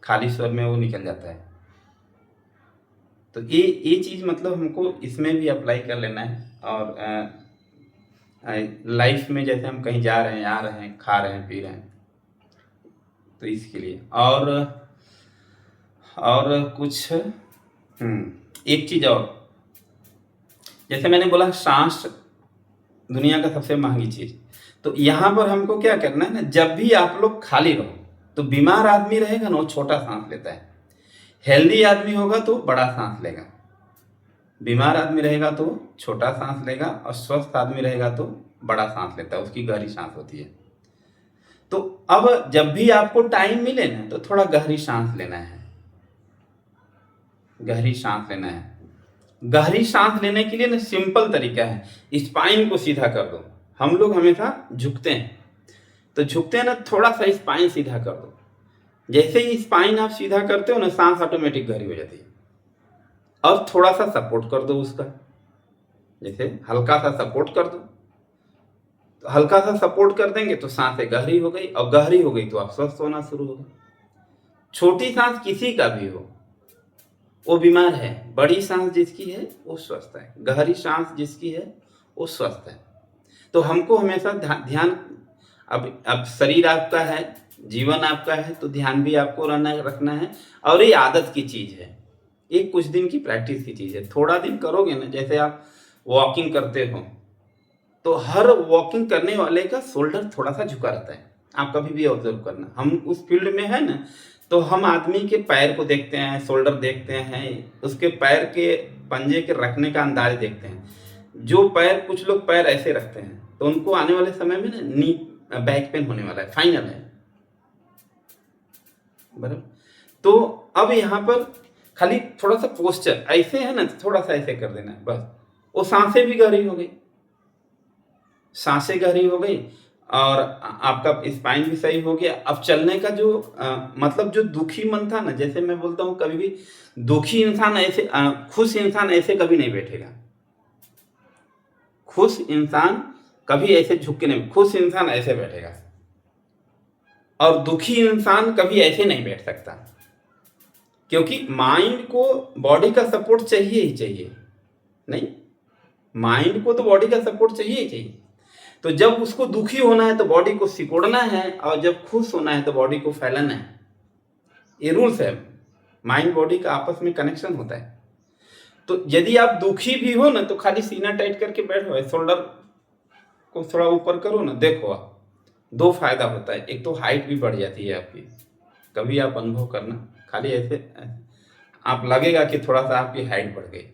खाली स्वर में वो निकल जाता है। तो ये चीज़ मतलब हमको इसमें भी अप्लाई कर लेना है। और लाइफ में जैसे हम कहीं जा रहे हैं, आ रहे हैं, खा रहे हैं, पी रहे हैं, तो इसके लिए। और कुछ एक चीज़ और, जैसे मैंने बोला सांस दुनिया का सबसे महंगी चीज़। तो यहाँ पर हमको क्या करना है ना, जब भी आप लोग खाली रहो तो बीमार आदमी रहेगा ना वो छोटा सांस लेता है, हेल्दी आदमी होगा तो बड़ा सांस लेगा, बीमार आदमी रहेगा तो छोटा सांस लेगा, और स्वस्थ आदमी रहेगा तो बड़ा सांस लेता है, उसकी गहरी सांस होती है। तो अब जब भी आपको टाइम मिले ना तो थोड़ा गहरी सांस लेना है, गहरी सांस लेना है। गहरी सांस लेने के लिए ना सिंपल तरीका है, स्पाइन को सीधा कर दो। हम लोग हमेशा झुकते हैं, तो झुकते हैं ना, थोड़ा सा स्पाइन सीधा कर दो। जैसे ही स्पाइन आप सीधा करते हो ना सांस ऑटोमेटिक गहरी हो जाती है। और थोड़ा सा सपोर्ट कर दो उसका, जैसे हल्का सा सपोर्ट कर दो, तो हल्का सा सपोर्ट कर देंगे तो सांसें गहरी हो गई, और गहरी हो गई तो आप स्वस्थ होना शुरू हो गए। छोटी सांस किसी का भी हो वो बीमार है, बड़ी सांस जिसकी है वो स्वस्थ है, गहरी सांस जिसकी है वो स्वस्थ है। तो हमको हमेशा ध्यान, अब शरीर आपका है, जीवन आपका है, तो ध्यान भी आपको रखना है। और ये आदत की चीज़ है, ये कुछ दिन की प्रैक्टिस की चीज़ है। थोड़ा दिन करोगे ना, जैसे आप वॉकिंग करते हो तो हर वॉकिंग करने वाले का शोल्डर थोड़ा सा झुका रहता है, आप कभी भी ऑब्जर्व करना। हम उस फील्ड में है ना, तो हम आदमी के पैर को देखते हैं, शोल्डर देखते हैं, उसके पैर के पंजे के रखने का अंदाज देखते हैं। जो पैर, कुछ लोग पैर ऐसे रखते हैं तो उनको आने वाले समय में ना नी बैक पेन होने वाला है, फाइनल है, बराबर। तो अब यहाँ पर खाली थोड़ा सा पोस्चर ऐसे है ना, थोड़ा सा ऐसे कर देना है बस, वो सांसें भी गहरी हो गई, सांसें गहरी हो गई, और आपका स्पाइन भी सही हो गया। अब चलने का जो मतलब जो दुखी मन था ना, जैसे मैं बोलता हूँ कभी भी दुखी इंसान ऐसे, खुश इंसान ऐसे कभी नहीं बैठेगा, खुश इंसान कभी ऐसे झुक के नहीं, खुश इंसान ऐसे बैठेगा, और दुखी इंसान कभी ऐसे नहीं बैठ सकता, क्योंकि माइंड को बॉडी का सपोर्ट चाहिए ही चाहिए, नहीं, माइंड को तो बॉडी का सपोर्ट चाहिए ही चाहिए। तो जब उसको दुखी होना है तो बॉडी को सिकोड़ना है, और जब खुश होना है तो बॉडी को फैलाना है। ये रूल्स है, माइंड बॉडी का आपस में कनेक्शन होता है। तो यदि आप दुखी भी हो ना तो खाली सीना टाइट करके बैठो, शोल्डर को थोड़ा ऊपर करो ना, देखो आप, दो फायदा होता है। एक तो हाइट भी बढ़ जाती है आपकी, कभी आप अनुभव करना, खाली ऐसे आप लगेगा कि थोड़ा सा आपकी हाइट बढ़ गई,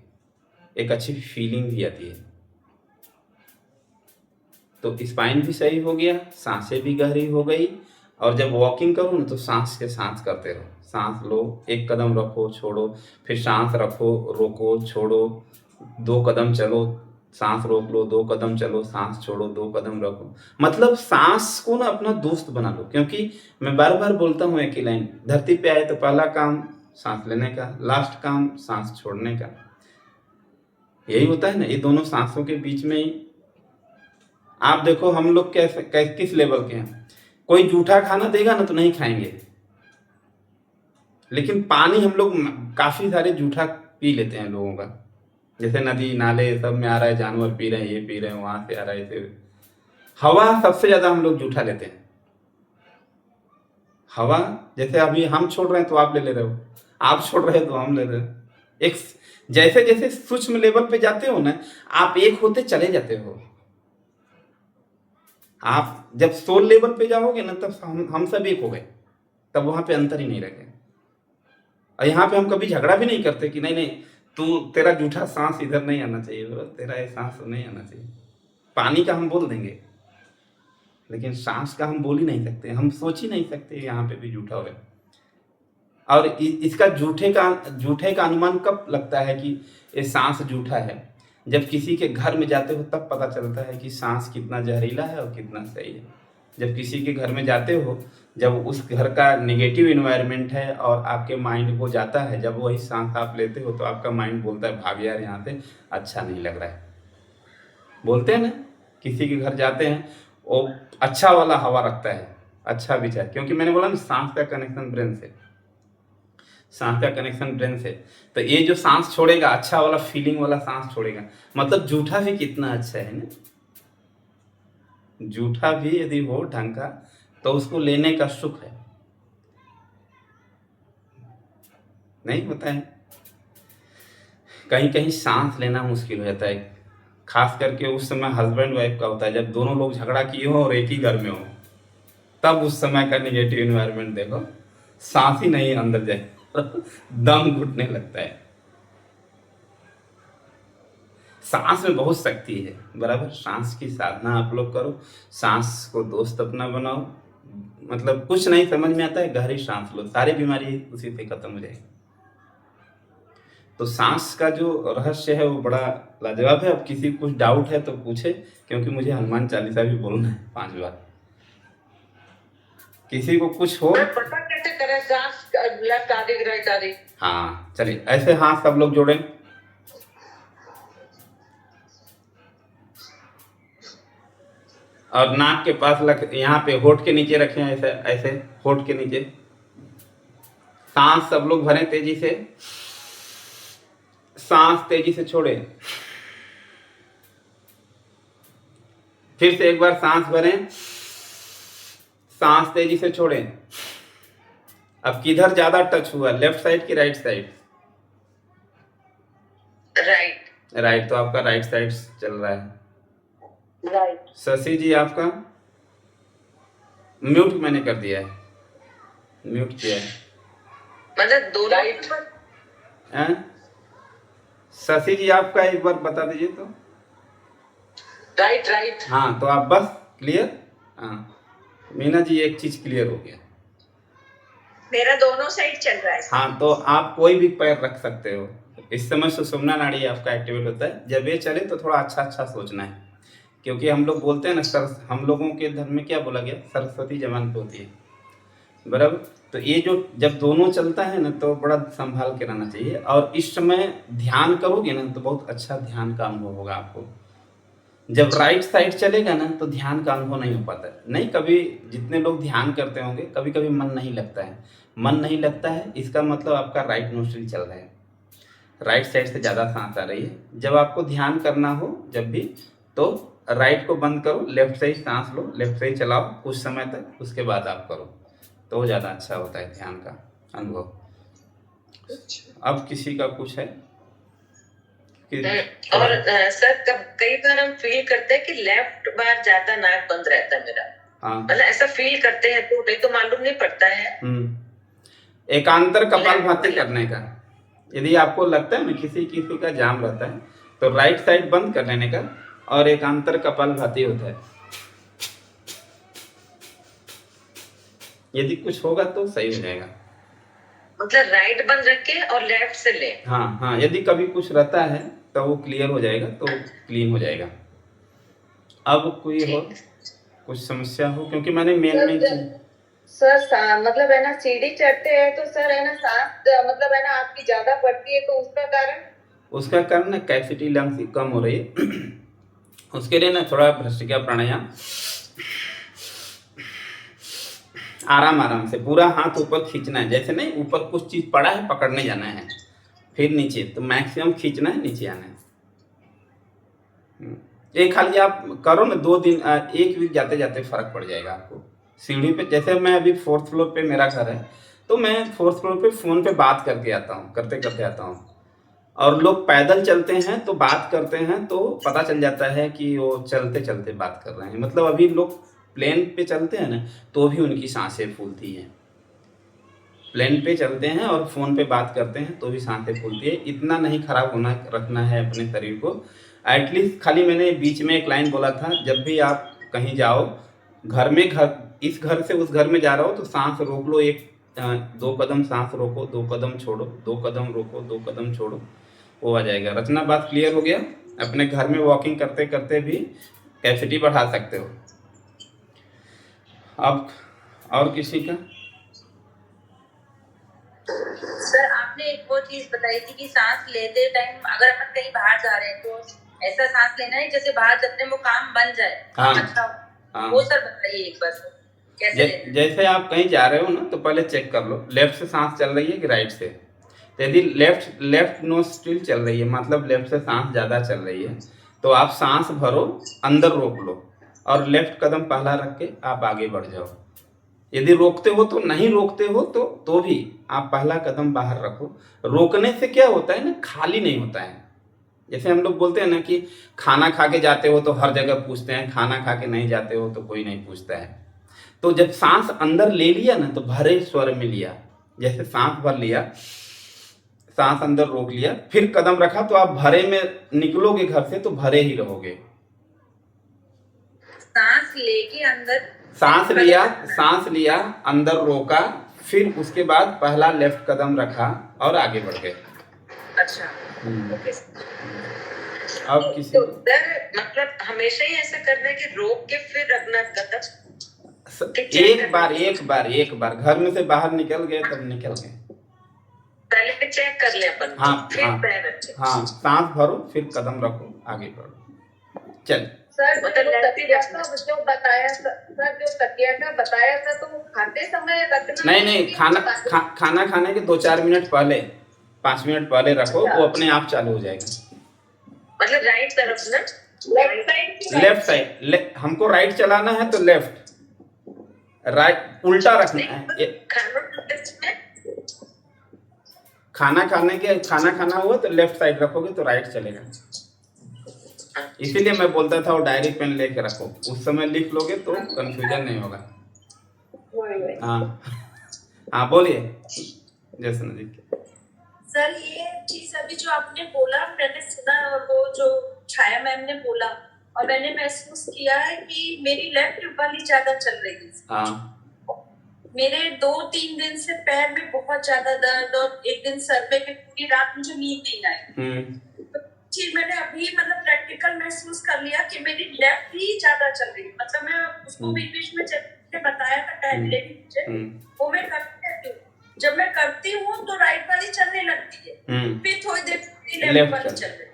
एक अच्छी फीलिंग भी आती है। तो स्पाइन भी सही हो गया, सांसें भी गहरी हो गई। और जब वॉकिंग करो ना तो सांस के सांस करते रहो, सांस लो, एक कदम रखो, छोड़ो, फिर सांस रखो, रोको, छोड़ो, 2 कदम चलो, सांस रोक लो, 2 कदम चलो, सांस छोड़ो, 2 कदम रखो। मतलब सांस को ना अपना दोस्त बना लो, क्योंकि मैं बार बार बोलता हूँ एक ही लाइन, धरती पे आए तो पहला काम सांस लेने का, लास्ट काम सांस छोड़ने का, यही होता है ना। ये दोनों सांसों के बीच में ही आप देखो हम लोग कैसे किस लेवल के हैं। कोई जूठा खाना देगा ना तो नहीं खाएंगे, लेकिन पानी हम लोग काफी सारे जूठा पी लेते हैं लोगों का, जैसे नदी नाले सब में आ रहा है, जानवर पी रहे हैं, ये पी रहे हैं, वहां से आ रहा है, ऐसे। हवा सबसे ज्यादा हम लोग जूठा लेते हैं, हवा। जैसे अभी हम छोड़ रहे हैं तो आप ले रहे हो, आप छोड़ रहे हो तो हम ले रहे हो। एक जैसे जैसे सूक्ष्म लेवल पे जाते हो ना, आप एक होते चले जाते हो, आप जब सोल लेवल पे जाओगे ना तब हम सब एक हो गए, तब वहाँ पे अंतर ही नहीं रह गया। और यहाँ पे हम कभी झगड़ा भी नहीं करते कि नहीं नहीं तू तेरा जूठा सांस इधर नहीं आना चाहिए, तेरा ये सांस नहीं आना चाहिए। पानी का हम बोल देंगे लेकिन सांस का हम बोल ही नहीं सकते, हम सोच ही नहीं सकते यहाँ पे भी जूठा हो गया। और इसका जूठे का अनुमान कब लगता है कि ये सांस जूठा है? जब किसी के घर में जाते हो तब पता चलता है कि सांस कितना जहरीला है और कितना सही है। जब किसी के घर में जाते हो, जब उस घर का नेगेटिव इन्वायरमेंट है और आपके माइंड को जाता है, जब वही सांस आप लेते हो तो आपका माइंड बोलता है भाग यार यहाँ से, अच्छा नहीं लग रहा है। बोलते हैं ना, किसी के घर जाते हैं वो अच्छा वाला हवा रखता है, अच्छा विचार, क्योंकि मैंने बोला ना सांस का कनेक्शन ब्रेन से, सांस का कनेक्शन ब्रेन से। तो ये जो सांस छोड़ेगा अच्छा वाला फीलिंग वाला सांस छोड़ेगा, मतलब जूठा भी कितना अच्छा है ना। जूठा भी यदि हो ढंग का तो उसको लेने का सुख है, नहीं होता है। कहीं कहीं सांस लेना मुश्किल हो जाता है, खास करके उस समय हस्बैंड वाइफ का होता है, जब दोनों लोग झगड़ा किए हो और एक ही घर में हो, तब उस समय का नेगेटिव इन्वायरमेंट देखो, सांस ही नहीं अंदर जाए दम घुटने लगता है। सांस में बहुत शक्ति है, बराबर। सांस की साधना आप लोग करो, सांस को दोस्त अपना बनाओ, मतलब कुछ नहीं समझ में आता है, गहरी सांस लो, सारी बीमारी उसी से खत्म हो जाएगी। तो सांस का जो रहस्य है वो बड़ा लाजवाब है। अब किसी कुछ डाउट है तो पूछे, क्योंकि मुझे हनुमान चालीसा भी बोलना है 5 बार। किसी को कुछ हो, पता कैसे करें सांस लेफ्ट आधी राइट आधी? हाँ चलिए, ऐसे हाथ सब लोग जोड़ें, और नाक के पास यहाँ पे होठ के नीचे रखें, ऐसे ऐसे होठ के नीचे। सांस सब लोग भरें तेजी से, सांस तेजी से छोड़ें, फिर से एक बार सांस भरें, सांस तेजी से छोड़ें। अब किधर ज्यादा टच हुआ, लेफ्ट साइड की राइट साइड? राइट। राइट, तो आपका राइट साइड चल रहा है। राइट। शशि जी आपका म्यूट मैंने कर दिया है, म्यूट किया है, मतलब दो राइट। शशि जी आपका एक बार बता दीजिए तो। Right right. हाँ, तो आप बस क्लियर। हाँ मीना जी, एक चीज क्लियर हो गया, मेरा दोनों साइड चल रहा है। हाँ, तो आप कोई भी पैर रख सकते हो। इस समय सुषुम्ना नाड़ी आपका एक्टिवेट होता है। जब ये चले तो थोड़ा अच्छा सोचना है, क्योंकि हम लोग बोलते हैं ना, हम लोगों के धर्म में क्या बोला गया, सरस्वती जबान पे होती है, बराबर। तो ये जो जब दोनों चलता है ना तो बड़ा संभाल के रहना चाहिए। और इस समय ध्यान करोगे ना तो बहुत अच्छा ध्यान का अनुभव होगा आपको। जब राइट साइड चलेगा ना तो ध्यान का अनुभव नहीं हो पाता है। नहीं, कभी जितने लोग ध्यान करते होंगे कभी कभी मन नहीं लगता है। मन नहीं लगता है इसका मतलब आपका राइट नोस्ट्रिल चल रहा है, राइट साइड से ज़्यादा सांस आ रही है। जब आपको ध्यान करना हो जब भी, तो राइट को बंद करो, लेफ्ट से ही सांस लो, लेफ्ट से ही चलाओ कुछ समय तक, उसके बाद आप करो तो ज़्यादा अच्छा होता है ध्यान का अनुभव। अब किसी का कुछ है और सर कई बार हम फील करते हैं कि लेफ्ट बार ज्यादा नाक बंद रहता है मेरा, हाँ, मतलब ऐसा फील करते हैं तो नहीं तो मालूम नहीं पड़ता है। एकांतर कपालभाति करने का, यदि आपको लगता है ना किसी का जाम रहता है तो राइट साइड बंद कर लेने का और एकांतर कपालभाति होता है। यदि कुछ होगा तो सही हो जाएगा, मतलब राइट बंद रख के और लेफ्ट से ले। हाँ, यदि कभी कुछ रहता है तो वो क्लियर हो जाएगा, तो क्लीन हो जाएगा। अब कोई हो कुछ समस्या हो, क्योंकि मैंने मेन सर मतलब है ना सीढ़ी चढ़ते हैं तो सर है ना सांस मतलब है ना आपकी ज्यादा बढ़ती है, तो उसका कारण ना कैपेसिटी लंग्स की कम हो रही है। उसके लिए ना थोड़ा भ्रष्टिका प्राणायाम, आराम से पूरा हाथ ऊपर खींचना है, जैसे नहीं ऊपर कुछ चीज पड़ा है पकड़ने जाना है, फिर नीचे, तो मैक्सिमम खींचना है, नीचे आना है। ये खाली आप करो ना 2 दिन, 1 वीक जाते जाते फर्क पड़ जाएगा आपको। सीढ़ी पे, जैसे मैं अभी 4th फ्लोर पे मेरा घर है, तो मैं 4th फ्लोर पे फ़ोन पे बात करके आता हूँ, करते आता हूँ, और लोग पैदल चलते हैं तो बात करते हैं तो पता चल जाता है कि वो चलते चलते बात कर रहे हैं। मतलब अभी लोग प्लेन पे चलते हैं ना तो भी उनकी सांसें फूलती हैं, प्लेन पे चलते हैं और फ़ोन पे बात करते हैं तो भी सांसें फूलती है। इतना नहीं खराब होना रखना है अपने शरीर को। एटलीस्ट खाली मैंने बीच में एक लाइन बोला था, जब भी आप कहीं जाओ, इस घर से उस घर में जा रहा हो तो सांस रोक लो, 2 कदम सांस रोको, 2 कदम छोड़ो, 2 कदम रोको, 2 कदम छोड़ो, वो आ जाएगा। रचना, बात क्लियर हो गया? अपने घर में वॉकिंग करते करते भी कैपेसिटी बढ़ा सकते हो। अब और किसी का? सर आपने एक वो चीज बताई थी कि सांस लेते टाइम अगर अपन कहीं बाहर जा रहे हैं तो ऐसा सांस लेना है जैसे बाहर जाते हैं वो काम बन जाए। हाँ, अच्छा, हाँ। वो सर बताइए एक बार कैसे लेना? जैसे आप कहीं जा रहे हो ना तो पहले चेक कर लो लेफ्ट से सांस चल रही है कि राइट से। तो यदि लेफ्ट नोस्ट्रिल चल रही है, मतलब लेफ्ट से सांस ज़्यादा चल रही है, तो आप सांस भरो, अंदर रोक लो और लेफ्ट कदम पहला रख के आप आगे बढ़ जाओ। यदि रोकते हो तो नहीं रोकते हो तो भी आप पहला कदम बाहर रखो। रोकने से क्या होता है ना, खाली नहीं होता है। जैसे हम लोग बोलते हैं ना कि खाना खा के जाते हो तो हर जगह पूछते हैं, खाना खा के नहीं जाते हो तो कोई नहीं पूछता है। तो जब सांस अंदर ले लिया ना तो भरे स्वर में लिया, जैसे सांस भर लिया, सांस अंदर रोक लिया, फिर कदम रखा तो आप भरे में निकलोगे घर से तो भरे ही रहोगे। सांस लेके अंदर सांस लिया, अंदर रोका, फिर उसके बाद पहला लेफ्ट कदम रखा और आगे बढ़ गए। अच्छा, ओके। अब किसी तो सर मतलब हमेशा ही ऐसा करना है कि रोक के फिर रखना कदम? एक बार घर में से बाहर निकल गए तब निकल गए। पहले चेक कर ले अपन, फिर पैर रखे। हाँ, सांस भरो फिर कदम रखो, आगे बढ़ो। चल सर तकिया का जो तकिया का बताया था तो खाते समय रखना नहीं, खाना खाने के 2-4 मिनट पहले, 5 मिनट पहले रखो, वो अपने आप चालू हो जाएगा। मतलब राइट तरफ ना? लेफ्ट साइड, हमको राइट चलाना है तो लेफ्ट, राइट उल्टा रखना है। खाना खाना हुआ तो लेफ्ट साइड रखोगे तो राइट चलेगा। इसीलिए मैं बोलता था वो डायरी पेन लेके रखो, उस समय लिख लोगे तो कंफ्यूजन नहीं होगा। हाँ बोलिए जैसन जी। सर ये चीज अभी जो आपने बोला मैंने सुना, और वो जो छाया मैम ने बोला और मैंने महसूस किया है कि मेरी लेफ्ट वाली ज्यादा चल रही है। हाँ, मेरे 2-3 दिन से पैर में बहुत ज्यादा दर्द और एक दिन सर में भी पूरी रात मुझे नींद नहीं आई। तो चीज मैंने अभी मतलब प्रैक्टिकल महसूस कर लिया कि मेरी लेफ्ट ही ज्यादा चल रही है। मतलब मैं उसको बीच में बताया था पहले भी मुझे, वो मैं करती रहती हूँ। जब मैं करती हूँ तो राइट वाली चलने लगती है, फिर थोड़ी देर लेफ्ट वाली चल रही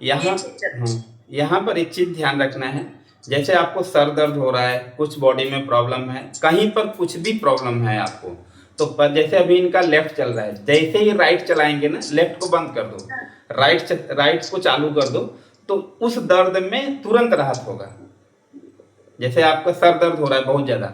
है। यहाँ पर एक चीज ध्यान रखना है, जैसे आपको सर दर्द हो रहा है, कुछ बॉडी में प्रॉब्लम है, कहीं पर कुछ भी प्रॉब्लम है आपको, तो जैसे अभी इनका लेफ्ट चल रहा है, जैसे ही राइट चलाएंगे ना, लेफ्ट को बंद कर दो, राइट को चालू कर दो, तो उस दर्द में तुरंत राहत होगा। जैसे आपका सर दर्द हो रहा है बहुत ज्यादा,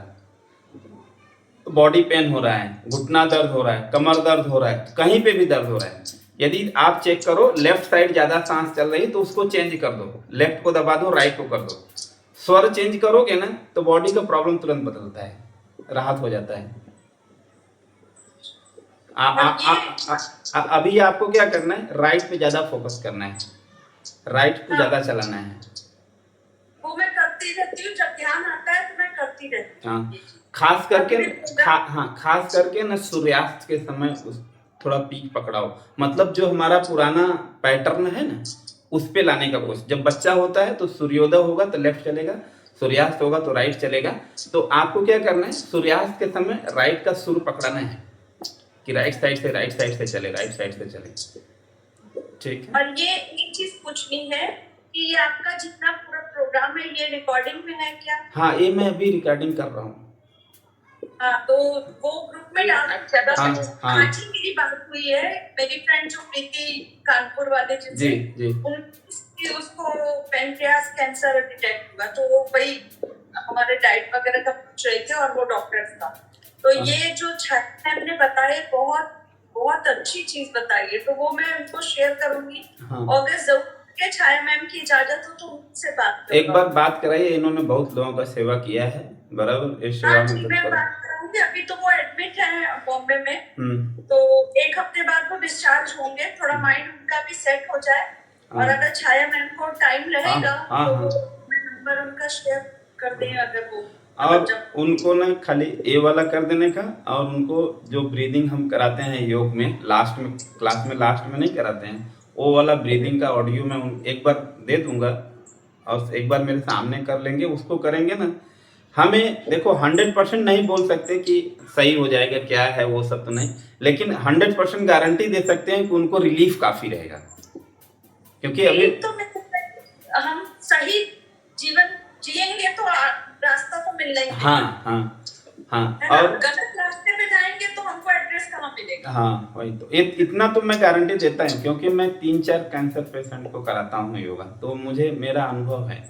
तो बॉडी पेन हो रहा है, घुटना दर्द हो रहा है, कमर दर्द हो रहा है, कहीं पे भी दर्द हो रहा है, यदि आप चेक करो लेफ्ट साइड ज्यादा सांस चल रही है तो उसको चेंज कर दो, लेफ्ट को दबा दो, राइट को कर दो, स्वर चेंज करोगे ना तो बॉडी का प्रॉब्लम तुरंत बदलता है, राहत हो जाता है। अभी आपको क्या करना है, राइट पे ज्यादा फोकस करना है, राइट को ज्यादा चलाना है। वो मैं करती रहती हूँ, जब ध्यान आता है तो मैं करती रहती हूँ। हाँ, खास करके ना सूर्यास्त के समय थोड़ा पीक पकड़ाओ, मतलब जो हमारा पुराना पैटर्न है ना उस पे लाने का कोशिश। जब बच्चा होता है तो सूर्योदय होगा तो लेफ्ट चलेगा, सूर्यास्त होगा तो राइट चलेगा। तो आपको क्या करना है, सूर्यास्त के समय राइट का सुर पकड़ना है कि राइट साइड से चले, राइट साइड से चले। ठीक है। और ये एक चीज पूछनी है कि ये आपका जितना पूरा प्रोग्राम है ये रिकॉर्डिंग में है क्या? हाँ, ये मैं अभी रिकॉर्डिंग कर रहा हूँ। हाँ, तो वो ग्रुप में डाल। अच्छा, आज ही मेरी बात हुई है, मेरी फ्रेंड जो प्रीति कानपुर वाले जिनसे, उनकी उसको पेनक्रियास कैंसर डिटेक्ट हुआ, तो वो वही हमारे डाइट वगैरह का पूछ रहे थे और वो डॉक्टर था। तो ये जो छाया ने बताया बहुत बहुत अच्छी चीज बताई है, तो वो मैं उनको शेयर करूंगी। हाँ। और अगर जरूर के छाया मैम की इजाजत हो तो उनसे बात एक करूंगा। बार बात कराइए, इन्होंने बहुत लोगों का सेवा किया है, बराबर, इस सेवा हाँ में जी, मैं तत्पर। बात करूंगी। अभी तो वो एडमिट है बॉम्बे में, तो तो 1 हफ्ते बाद वो डिस्चार्ज होंगे, थोड़ा माइंड उनका भी सेट हो जाए। और अगर छाया मैम को टाइम रहेगा हाँ, तो हाँ। नंबर उनका शेयर कर दें अगर वो और जब उनको ना खाली ये वाला कर देने का, और उनको जो ब्रीदिंग हम कराते हैं योग में, लास्ट में क्लास में लास्ट में नहीं कराते हैं, वो वाला ब्रीदिंग का ऑडियो मैं एक बार दे दूंगा, और एक बार मेरे सामने कर लेंगे, उसको करेंगे ना। हमें देखो 100% नहीं बोल सकते कि सही हो जाएगा क्या है वो सब तो नहीं, लेकिन 100% गारंटी दे सकते हैं कि उनको रिलीफ काफी रहेगा, क्योंकि अभी तो हम सही जीवन जिएंगे तो रास्ता तो मिलना ही है। हाँ, हाँ, हाँ। है ना? और गलत रास्ते पे जाएंगे तो हमको एड्रेस कहाँ मिलेगा? हाँ, वही तो इतना तो मैं गारंटी देता हूँ, क्योंकि मैं 3-4 कैंसर पेशेंट को कराता हूँ योगा, तो मुझे मेरा अनुभव है।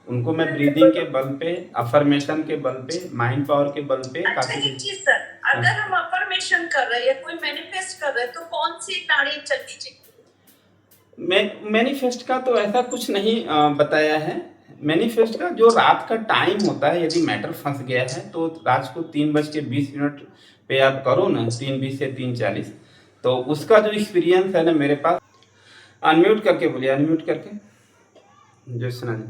उनको मैं ब्रीदिंग के बल पे, अफर्मेशन के बल पे, माइंड पावर के बल पे अच्छा, काफी। एक चीज सर, अगर हम अफर्मेशन कर रहे हैं या कोई मैनिफेस्ट कर रहे हैं तो कौन सी नाड़ी चलनी चाहिए? मैनिफेस्ट का तो ऐसा कुछ नहीं बताया है। मैनिफेस्ट का जो रात का टाइम होता है, यदि मैटर फंस गया है तो रात को 3:20 पे आप करो ना, 3:20 से 3:40, तो उसका जो एक्सपीरियंस है ना मेरे पास। अनम्यूट करके बोलिए, अनम्यूट करके ज्योत्सना जी।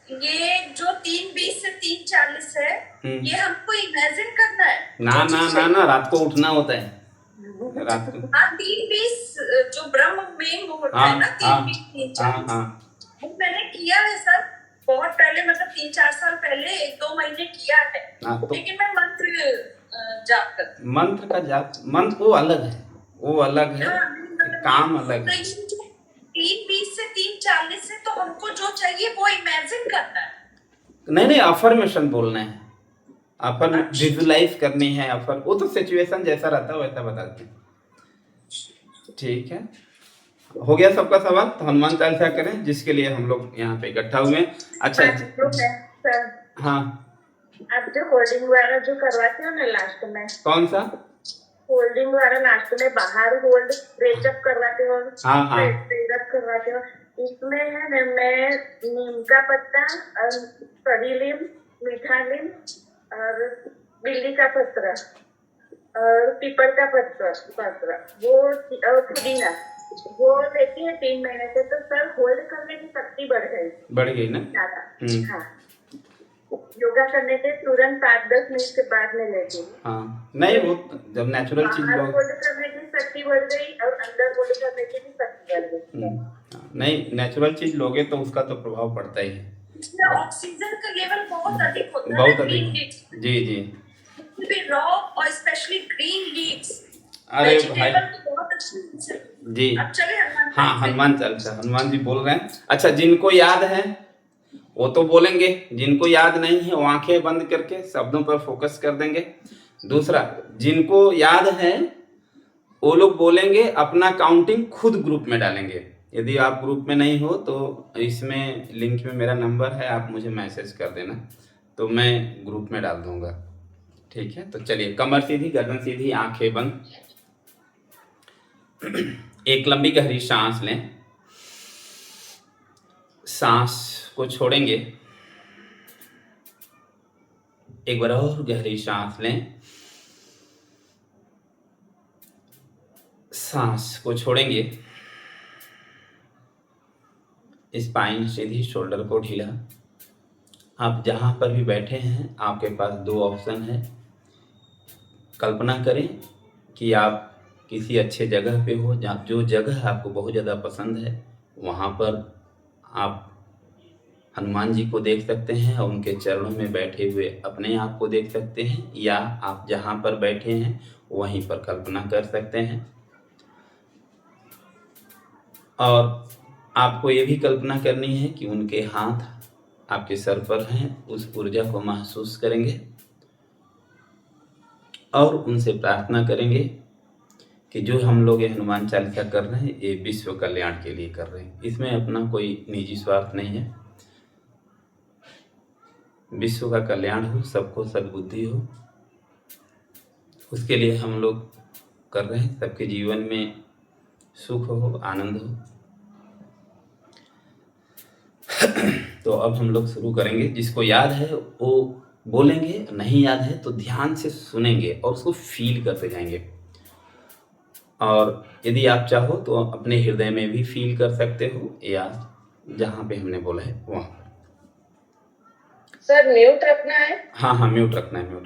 ये जो 3:20 से 3:40 है, ये हमको इमेजिन करना है? ना ना ना ना, रात को उठना होता है, रात को। हाँ, 3:20 जो ब्रह्म मुहूर्त मुहूर्त है ना, 3:20 3:40, वो मैंने किया है सर बहुत पहले, मतलब 3-4 साल पहले 1-2 महीने किया है। तो लेकिन मैं मंत्र जाप करती हूँ। मंत्र का जाप, मंत्र वो अलग है, वो अलग है, काम अलग है। 3:20 से 3:40 से तो हमको जो चाहिए वो इमेजिन करना है। नहीं, अफर्मेशन बोलना है, अफर विजुलाइज करनी है, अफर वो तो सिचुएशन जैसा रहता है वैसा बताते हैं। ठीक है, हो गया सबका सवाल? तो हनुमान चालीसा करें, जिसके लिए हम लोग यहाँ पे इकट्ठा हुए हैं। अच्छा सर, हाँ, आप जो होल्डिंग वाला जो करवाते हो ना लास्ट में, कौन सा होल्डिंग वाला लास्ट में बाहर होल्ड रेचअप करवाते हो, हाँ, प्रेरअप करवाते हो, इसमें है ना मैं नीम का पत्ता और कड़ी लीम, मीठा लीम और बिल्ली का पत्र और पीपल का पत्र वो और पुदीना वो लेती है 3 महीने से, तो सर होल्ड करने की शक्ति बढ़ गई ना ज्यादा। हाँ, योगा करने के तुरंत 5-10 मिनट के बाद में लेती हूँ। हाँ, नहीं वो जब नेचुरल चीज बाहर लोग होल्ड करने की शक्ति बढ़ गई और अंदर होल्ड करने की भी शक्ति बढ़ गई। नहीं, नेचुरल चीज लोगे तो उसका तो प्रभाव पड़ता ही है। इसमें ऑक्सीजन का लेवल बहुत अधिक होता है, बहुत अधिक। जी भी रॉ और स्पेशली ग्रीन लीव्स। अरे भाई जी, अब चले हाँ, हनुमान चालीसा, हनुमान जी बोल रहे हैं। अच्छा, जिनको याद है वो तो बोलेंगे, जिनको याद नहीं है वो आंखें बंद करके शब्दों पर फोकस कर देंगे। दूसरा, जिनको याद है वो लोग बोलेंगे, अपना काउंटिंग खुद ग्रुप में डालेंगे। यदि आप ग्रुप में नहीं हो तो इसमें लिंक में मेरा नंबर है, आप मुझे मैसेज कर देना तो मैं ग्रुप में डाल दूंगा। ठीक है, तो चलिए, कमर सीधी, गर्दन सीधी, आंखें बंद। एक लंबी गहरी सांस लें, सांस को छोड़ेंगे। एक बार और गहरी सांस लें, सांस को छोड़ेंगे। स्पाइन सीधी, शोल्डर को ढीला। आप जहां पर भी बैठे हैं आपके पास 2 ऑप्शन है। कल्पना करें कि आप किसी अच्छे जगह पे हो, जहाँ जो जगह आपको बहुत ज़्यादा पसंद है, वहाँ पर आप हनुमान जी को देख सकते हैं और उनके चरणों में बैठे हुए अपने आप को देख सकते हैं, या आप जहाँ पर बैठे हैं वहीं पर कल्पना कर सकते हैं। और आपको ये भी कल्पना करनी है कि उनके हाथ आपके सर पर हैं, उस ऊर्जा को महसूस करेंगे और उनसे प्रार्थना करेंगे कि जो हम लोग ये हनुमान चालीसा कर रहे हैं ये विश्व कल्याण के लिए कर रहे हैं। इसमें अपना कोई निजी स्वार्थ नहीं है। विश्व का कल्याण हो, सबको सद्बुद्धि हो, उसके लिए हम लोग कर रहे हैं। सबके जीवन में सुख हो, आनंद हो। तो अब हम लोग शुरू करेंगे। जिसको याद है वो बोलेंगे, नहीं याद है तो ध्यान से सुनेंगे और उसको फील करते जाएंगे। और यदि आप चाहो तो अपने हृदय में भी फील कर सकते हो, या जहाँ पे हमने बोला है वहाँ। सर म्यूट रखना है? हाँ, म्यूट रखना है,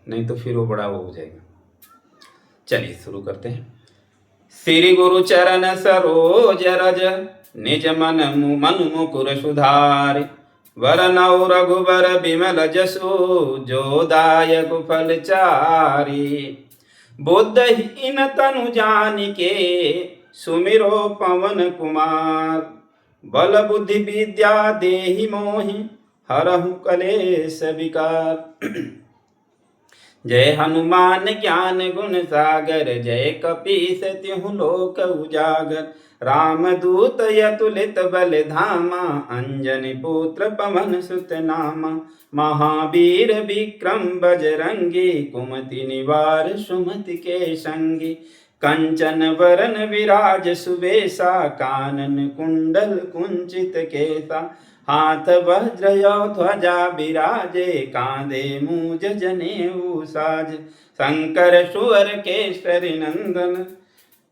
नहीं तो फिर वो बड़ा वो हो जाएगा। चलिए शुरू करते हैं। श्री गुरु चरण सरोज रज, निज मन मुकुर सुधारि, वरनौ रघुबर विमल जसु, जो दायक फल चारि। बुद्धहीन तनु जानिके, सुमिरो पवन कुमार, बल बुद्धि विद्या देहि मोहि, हरहु कलेश विकार। जय हनुमान ज्ञान गुण सागर, जय कपीस तिहुँ लोक उजागर। रामदूत अतुलित बल धामा, अंजनी पुत्र पवन सुत नामा। महावीर विक्रम बजरंगी, कुमति निवार सुमति के संगी। कंचन वरन विराज सुबेसा, कानन कुंडल कुंचित केसा। हाथ वज्र ध्वजा विराजे, कांधे मूज जनेऊ साज। शंकर सुवर केसरी नंदन,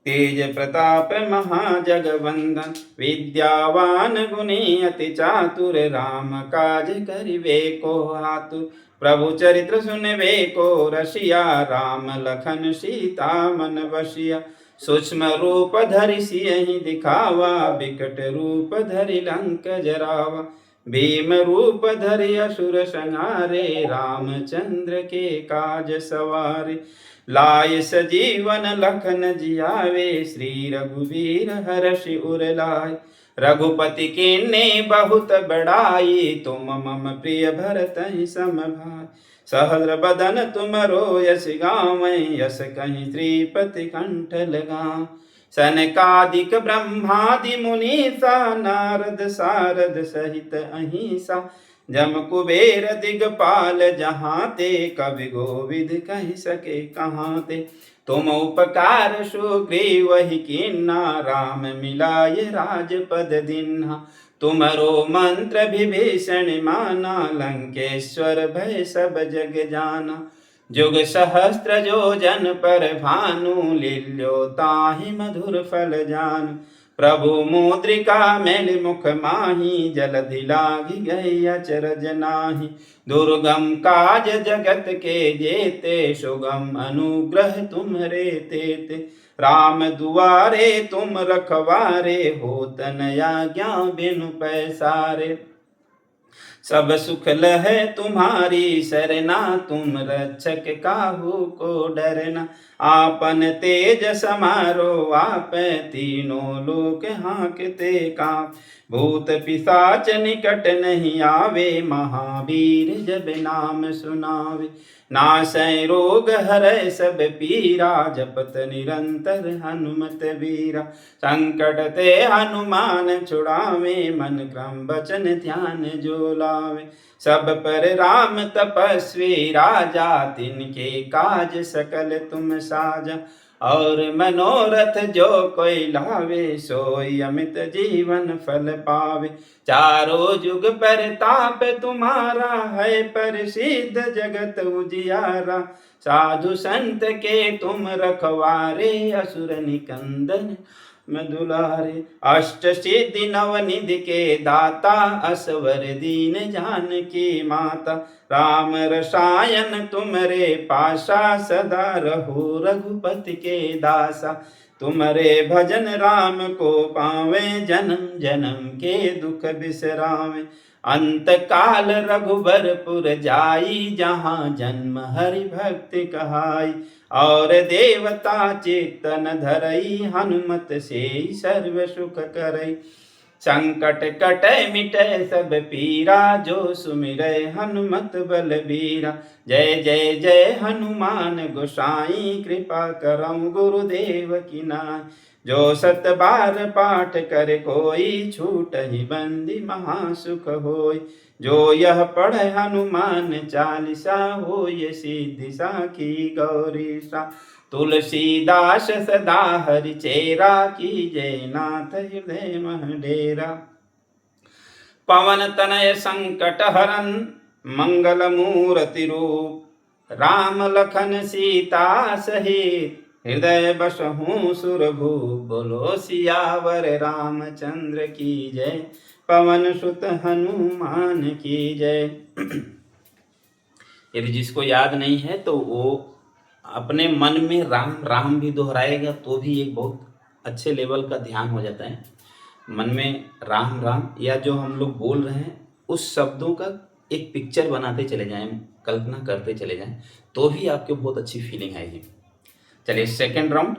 तेज प्रताप महाजगवंदन। विद्यावान गुणी अति चातुर, राम काज करिवे को आतुर। प्रभु चरित्र सुनवे को रसिया, राम लखन सीता मन बसिया। सूक्ष्म रूप धरि सियहि दिखावा, विकट रूप धरि लंक जरावा। भीम रूप धरि असुर संहारे, रामचंद्र के काज सवारे। लाय सजीवन लखन जियावे, श्री रघुवीर हर्षि उर लाय। रघुपति कीन्ही बहुत बड़ाई, तुम मम प्रिय भरतहि सम भाई। सहस्र बदन तुमरो यश गावै, यश कहि श्रीपति कंठ लगावै। सनकादिक ब्रह्मादि मुनीसा, नारद सारद सहित अहिंसा। जम कुबेर दिगपाल जहाँ ते, कवि गोविद कहि सके कहाँ ते। तुम उपकार सुग्रीवहि कीन्हा, राम मिलाय राजपद दीन्हा। तुमरो मंत्र विभीषण माना, लंकेश्वर भय सब जग जाना। जुग सहस्त्र जो जन पर भानु, लील्यो ताहि मधुर फल जानु। प्रभु मुद्रिका मेलि मुख माहि, जलधि लागी गई अचरज नाहि। दुर्गम काज जगत के जेते, सुगम अनुग्रह तुम्हरे तेते। राम दुआरे तुम रखवारे, होत न आज्ञा बिनु पैसारे। सब सुख लहै तुम्हारी सरना, तुम रक्षक काहू को डरना। आपन तेज समारो आपै, तीनों लोक हाँकते काँप। भूत पिशाच निकट नहीं आवे, महावीर जब नाम सुनावे। नासै रोग हरै सब पीरा, जपत निरंतर हनुमत वीरा। संकट ते हनुमान छुड़ावे, मन क्रम बचन ध्यान जो लावे। सब पर राम तपस्वी राजा, तिनके काज सकल तुम साजा। और मनोरथ जो कोई लावे, सोई अमित जीवन फल पावे। चारों जुग परताप तुम्हारा, है प्रसिद्ध जगत उजियारा। साधु संत के तुम रखवारे, असुर निकंदन दुलारे। अष्ट सिद्धि नवनिधि के दाता, असवर दीन जानकी माता। राम रसायन तुमरे पासा, सदा रहो रघुपति के दासा। तुम्हारे भजन राम को पावे, जन्म जन्म के दुख बिसरावे। अंत काल रघुबरपुर जाई, जहाँ जन्म हरि भक्ति कहाई। और देवता चेतन धरई, हनुमत से सर्व सुख करई। संकट कटै मिटै सब पीरा, जो सुमिरै हनुमत बलबीरा। जय जय जय हनुमान गोसाई, कृपा करहु गुरुदेव की नाई। जो सत बार पाठ कर कोई, छूटहि बंदी महासुख होय। जो यह पढ़े हनुमान चालीसा हो ये सिद्धि साखी गौरी सा। तुलसीदास सदा हरि चेरा कीजय नाथ हृदय मह डेरा। पवन तनय संकट हरन मंगल मूर्ति रूप। राम लखन सीता सहित हृदय बसहु सुरभूप। बोलो सियावर रामचंद्र की जय, पवन सुत हनुमान की जय। यदि जिसको याद नहीं है तो वो अपने मन में राम राम भी दोहराएगा तो भी एक बहुत अच्छे लेवल का ध्यान हो जाता है। मन में राम राम या जो हम लोग बोल रहे हैं उस शब्दों का एक पिक्चर बनाते चले जाएं, कल्पना करते चले जाएं, तो भी आपको बहुत अच्छी फीलिंग आएगी। चलिए सेकंड राउंड।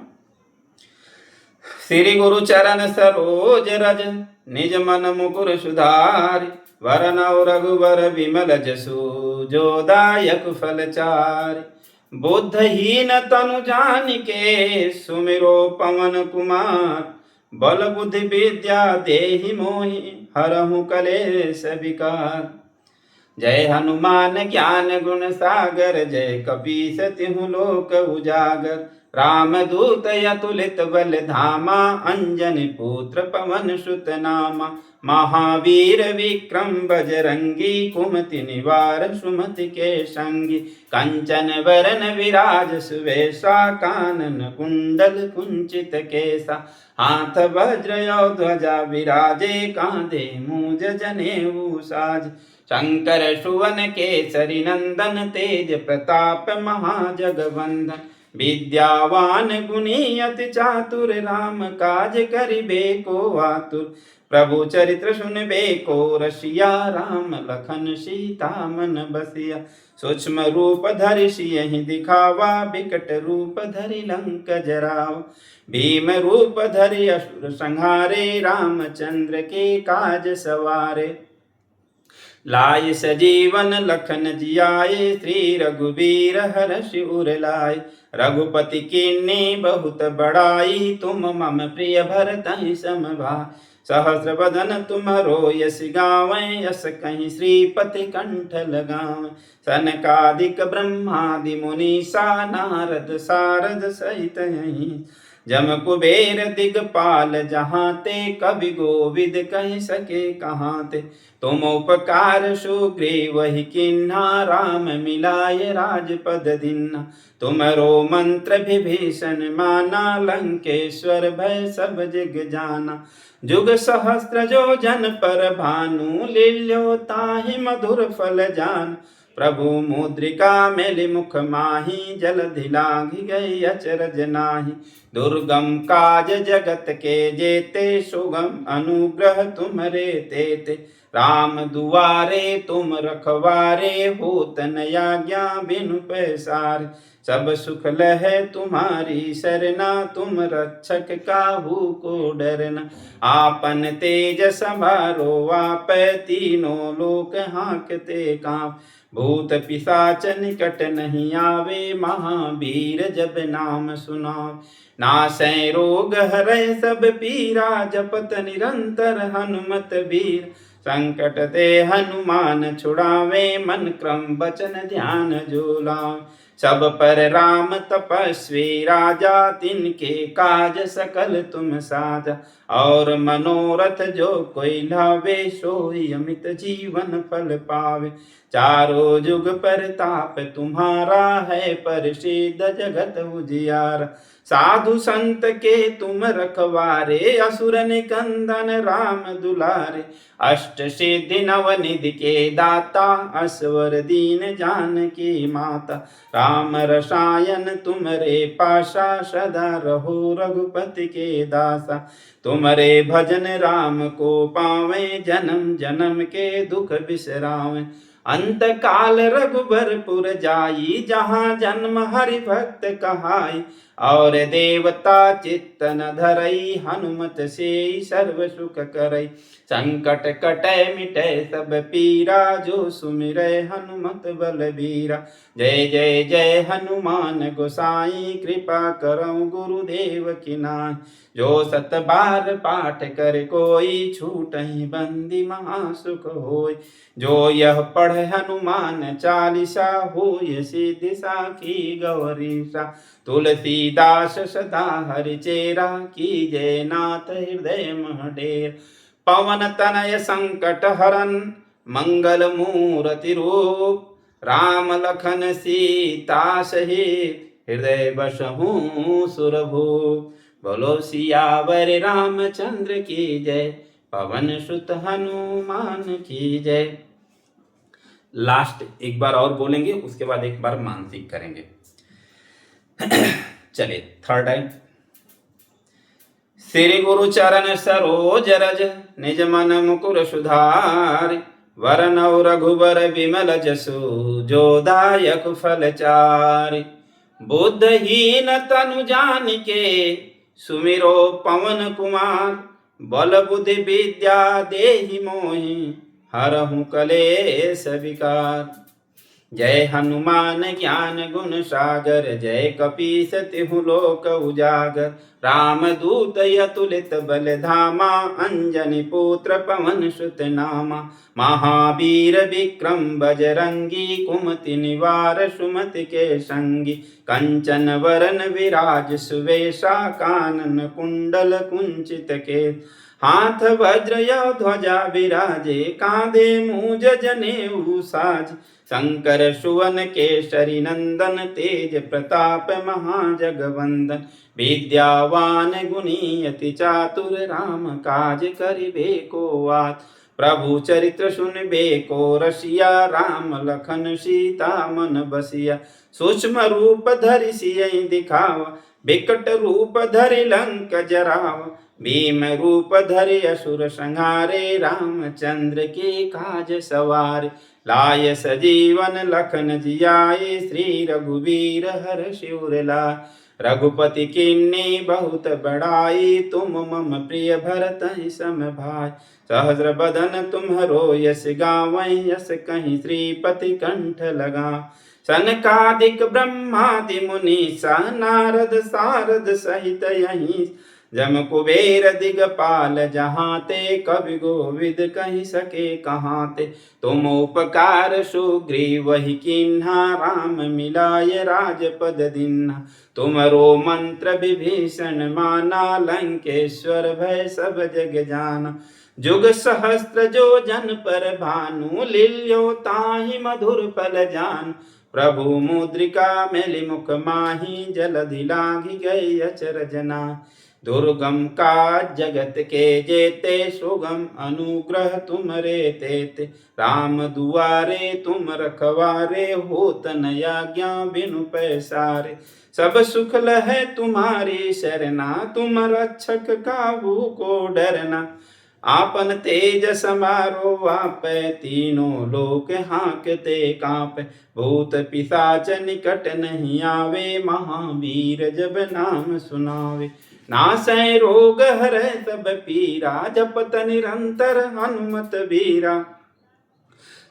श्री गुरु चरण सरोज रज निज मन मुकुर सुधारि। वरनौ रघुवर विमल जसु जो दायक फल चारि। बुद्धहीन तनु जानिके सुमिरो पवन कुमार। बल बुद्धि विद्या देहि मोहि हरहु कलेश विकार। जय हनुमान ज्ञान गुण सागर जय कपीस तिहु लोक उजागर। राम दूत अतुलित बल धामा अंजनी पुत्र पवन सुत नामा। महावीर विक्रम बजरंगी कुमति निवार सुमति के संगी। कंचन वरन विराज सुवेशा कानन कुंडल कुंचित केसा। हाथ वज्र ध्वजा विराजे कांधे मूज जनेऊ साज। शंकर सुवन केसरी नंदन तेज प्रताप महाजगवंदन। विद्यावान गुणी अति चातुर राम काज करिबे को आतुर। प्रभु चरित्र सुनबे को रसिया राम लखन सीता मन बसिया। सूक्ष्म रूप धरि सियहि दिखावा बिकट रूप धरि लंक जरावा। भीम रूप धरि असुर संहारे रामचंद्र के काज सवारे। लाय सजीवन लखन जियाए श्री रघुवीर हर्षि उर लाए। रघुपति कीन्ही बहुत बड़ाई तुम मम प्रिय भरतहि सम भाई। सहस्र बदन तुम्हरो यश गावें यश कहीं श्रीपति कंठ लगावें। सनकादिक ब्रह्मादि मुनीसा नारद सारद सहित यहीं। जम कुबेर दिगपाल जहाँ ते कवि गोविद कह सके कहाँ ते। तुम उपकार सुग्रीव वही किन्हा राम मिलाय राजपद दिन्हा। तुमरो मंत्र विभीषण माना लंकेश्वर भय सब जग जाना। जुग सहस्त्र जो जन पर भानु लील्यो ताहि मधुर फल जान। प्रभु मुद्रिका मेलि मुख माही जलधि लांघि गई अचरज नाही। दुर्गम काज जगत के जेते सुगम अनुग्रह तुम्हरे तेते। राम दुआरे तुम रखवारे होत न आज्ञा बिनु पैसारे। सब सुख लहै तुम्हारी सरना तुम रक्षक काहू को डरना। आपन तेज संभारो आपै तीनों लोक हाँकते काँप। भूत पिशाच निकट नहीं आवे महावीर जब नाम सुनाओ। नासै रोग हरै सब पीरा जपत निरंतर हनुमत वीर। संकट ते हनुमान छुड़ावे मन क्रम वचन ध्यान जो लावे। सब पर राम तपस्वी राजा तिनके काज सकल तुम साजा। और मनोरथ जो कोई लावे सोई अमित जीवन फल पावे। चारों जुग परताप तुम्हारा है प्रसिद्ध जगत उजियारा। साधु संत के तुम रखवारे असुर निकंदन राम दुलारे। अष्ट सिद्धि नवनिधि के दाता असवर दीन जानकी माता। राम रसायन तुमरे पाशा सदा रहो रघुपति के दासा। तुमरे भजन राम को पावे जन्म जन्म के दुख बिसरावे। अंत काल रघुबरपुर जाई जहाँ जन्म हरि भक्त कहाई। और देवता चित्त न धरई, हनुमत से सर्व सुख करई। संकट कटै मिटै सब पीरा, जो सुमिरै हनुमत बलबीरा। जय जय जय हनुमान गोसाई, कृपा करऊं गुरुदेव की नाई। जो 7 बार पाठ कर कोई, छूटहि बंदी महासुख होय। जो यह पढ़े हनुमान चालीसा, होय सिद्धि साखी गौरीसा। तुलसीदास सदा हरिचेरा, कीजय नाथ हृदय मह डेरा। पवन तनय संकट हरन, मंगल मूर्ति रूप। राम लखन सीता सहित, हृदय बसहु सुरभूप। बोलो सियावर रामचंद्र की जय, पवन सुत हनुमान की जय। लास्ट एक बार और बोलेंगे, उसके बाद एक बार मानसिक करेंगे। चलिए थर्ड टाइम। श्री गुरु चरण सरोज रज, निज मन मुकुर सुधार। वरनौ रघुबर विमल जसु, जो दायक फल चारि। बुद्धहीन तनु जानिके, सुमिरो पवन कुमार। बल बुद्धि विद्या देहि मोहि, हरहु कलेश विकार। जय हनुमान ज्ञान गुण सागर, जय कपीस तिहु लोक उजागर। राम दूत अतुलित बल धामा, अंजनी पुत्र पवन सुत नामा। महावीर विक्रम बजरंगी, कुमति निवार सुमति के संगी। कंचन वरन विराज सुवेशा, कानन कुंडल कुंचित के। हाथ वज्र यो ध्वजा विराजे, कांधे मूज जनेऊ साज। शंकर सुवन केसरी नंदन, तेज प्रताप महाजगवंदन। विद्यावान गुणी अति चातुर, राम काज करिबे को आत। प्रभु चरित्र सुनबे को रसिया, राम लखन सीता मन बसिया। सूक्ष्म रूप धरि सियहि दिखावा, बिकट रूप धरि लंक जरावा। भीम रूप धरि असुर संहारे, रामचंद्र के काज सवारे। लाय सजीवन लखन जियाए, श्री रघुवीर हर्षि उर लाए। रघुपति कीन्ही बहुत बड़ाई, तुम मम प्रिय भरतहि सम भाई। सहस्र बदन तुम्हरो यश गावै, यश कहीं श्रीपति कंठ लगा। सनकादिक ब्रह्मादि मुनीसा, नारद सारद सहित यहीं। जम कुबेर दिगपाल जहाते, कवि कोविद कहि सके कहाते। तुम उपकार सुग्रीव ही कीन्हा, राम मिलाय राजपद दीन्हा। तुमरो मंत्र विभीषण माना, लंकेश्वर भय सब जग जाना। जुग सहस्त्र जो जन पर भानु, लील्यो ताहि मधुर फल जान। प्रभु मुद्रिका मेलि मुख माही, जलधि लांघि गए अचरज नाहि। दुर्गम काज जगत के जेते, सुगम अनुग्रह तुमरे तेते। राम दुआरे तुम रखवारे, होत न आज्ञा बिनु पैसारे। सब सुख लहै तुम्हारी शरणा, तुम रक्षक काहू को डरना। आपन तेज समारो आपै, तीनों लोक हांकते कांपै। भूत पिशाच निकट नहीं आवे, महावीर जब नाम सुनावे। नासै रोग हरै सब पीरा, जपत निरंतर हनुमत बीरा।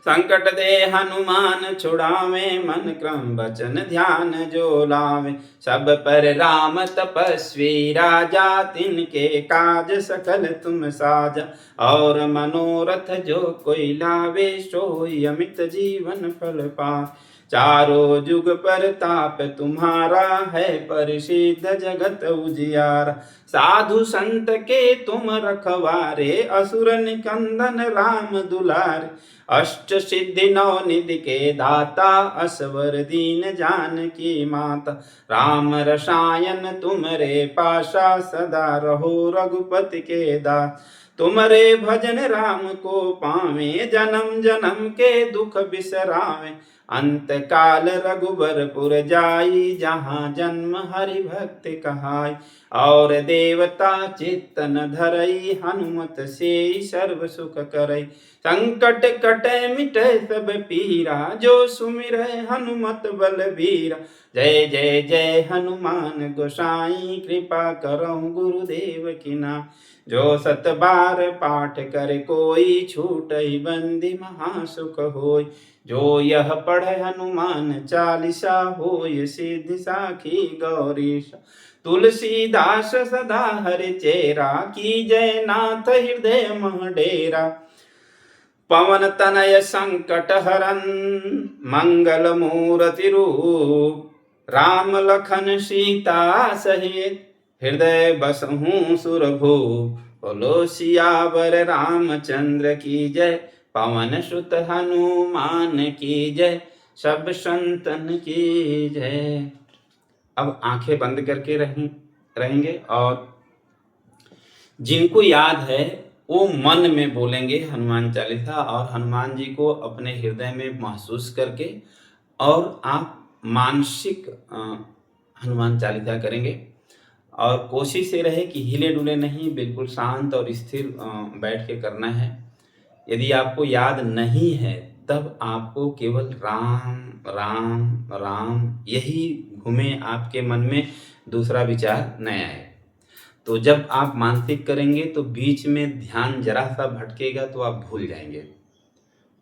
संकट दे हनुमान छुड़ावे, मन क्रम वचन ध्यान जो लावे। सब पर राम तपस्वी राजा, तिनके काज सकल तुम साजा। और मनोरथ जो कोई लावे, सोई अमित जीवन फल पाए। चारों जुग परताप तुम्हारा, है परिसिद्ध जगत उजियारा। साधु संत के तुम रखवारे, असुर निकंदन राम दुलारे। अष्ट सिद्धि नौ निधि के दाता, असवर दीन जानकी माता। राम रसायन तुमरे पासा, सदा रहो रघुपति के दास। तुमरे भजन राम को पावे, जन्म जन्म के दुख बिसरावे। अंत काल रघुबरपुर जाई, जहाँ जन्म हरि भक्त कहाई। और देवता चित्त न धरई, हनुमत से सर्व सुख करई। संकट कटे मिटे सब पीरा, जो सुमिरै हनुमत बलबीरा। जय जय जय हनुमान गोसाई, कृपा करहु गुरुदेव की नाई। जो 7 बार पाठ करे कोई, छूटई बंदी महासुख होय। जो यह पढ़े हनुमान चालीसा, होय सिद्धि साखी गौरीशा। तुलसीदास सदा हरि चेरा, की जय नाथ हृदय मह डेरा। पवन तनय संकट हरन, मंगल मूर्ति रूप। राम लखन सीता सहित, हृदय बसहु सुरभूप। बोलो सियावर रामचंद्र की जय, पवन सुत हनुमान की जय, सब संतन की जय। अब आंखें बंद करके रहेंगे और जिनको याद है वो मन में बोलेंगे हनुमान चालीसा, और हनुमान जी को अपने हृदय में महसूस करके और आप मानसिक हनुमान चालीसा करेंगे। और कोशिश ये रहे कि हिले डुले नहीं, बिल्कुल शांत और स्थिर बैठ के करना है। यदि आपको याद नहीं है तब आपको केवल राम राम राम यही घूमे आपके मन में, दूसरा विचार न आए। तो जब आप मानसिक करेंगे तो बीच में ध्यान जरा सा भटकेगा तो आप भूल जाएंगे।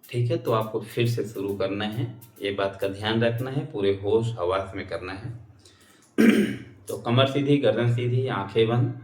ठीक है, तो आपको फिर से शुरू करना है, ये बात का ध्यान रखना है, पूरे होश हवास में करना है। तो कमर सीधी, गर्दन सीधी, आंखें बंद।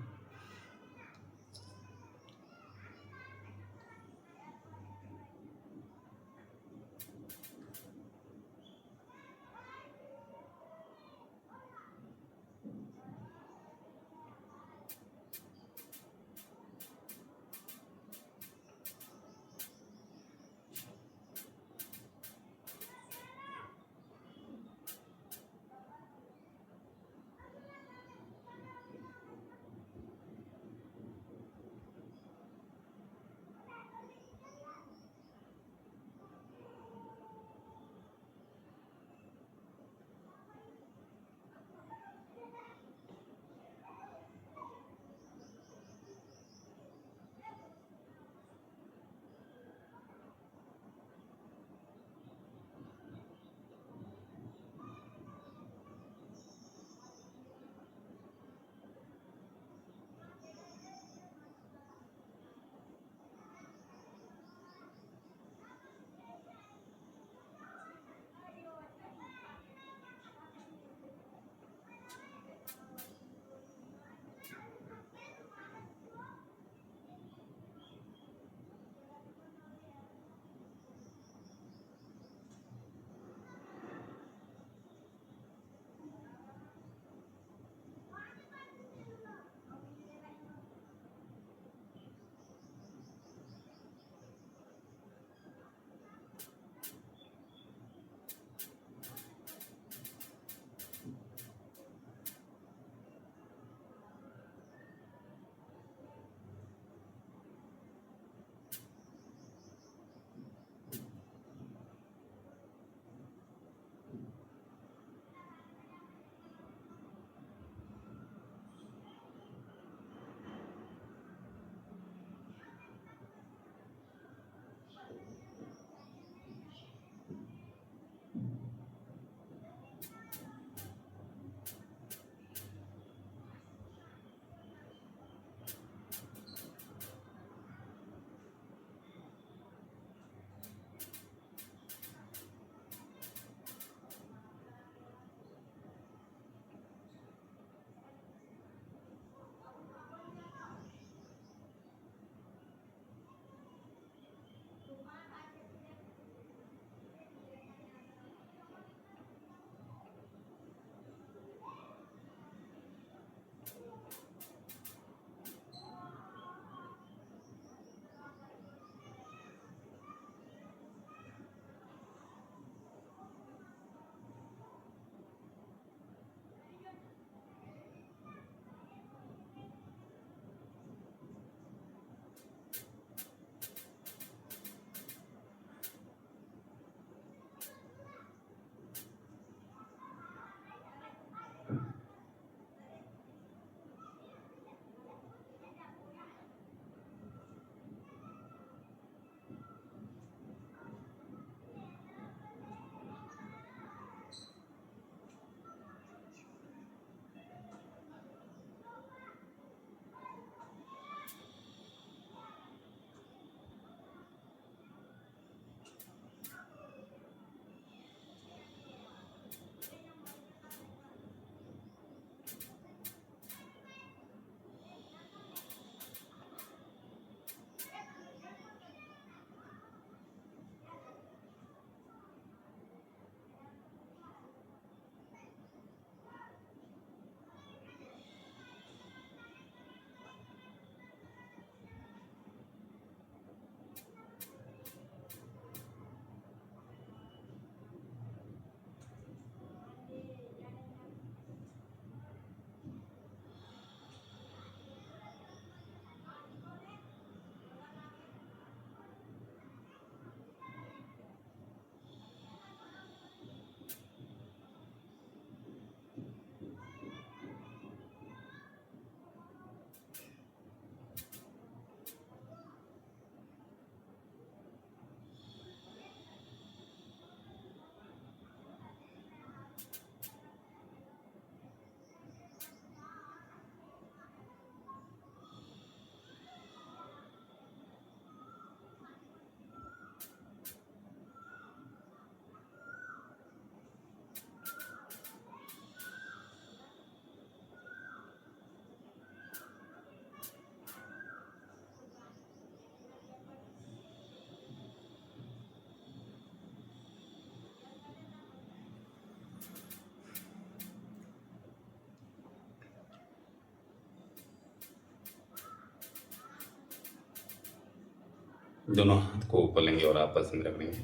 दोनों हाथ को ऊपर लेंगे और आपस में रगड़ेंगे।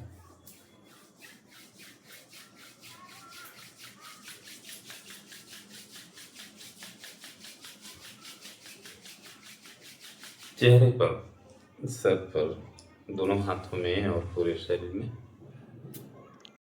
चेहरे पर, सर पर, दोनों हाथों में और पूरे शरीर में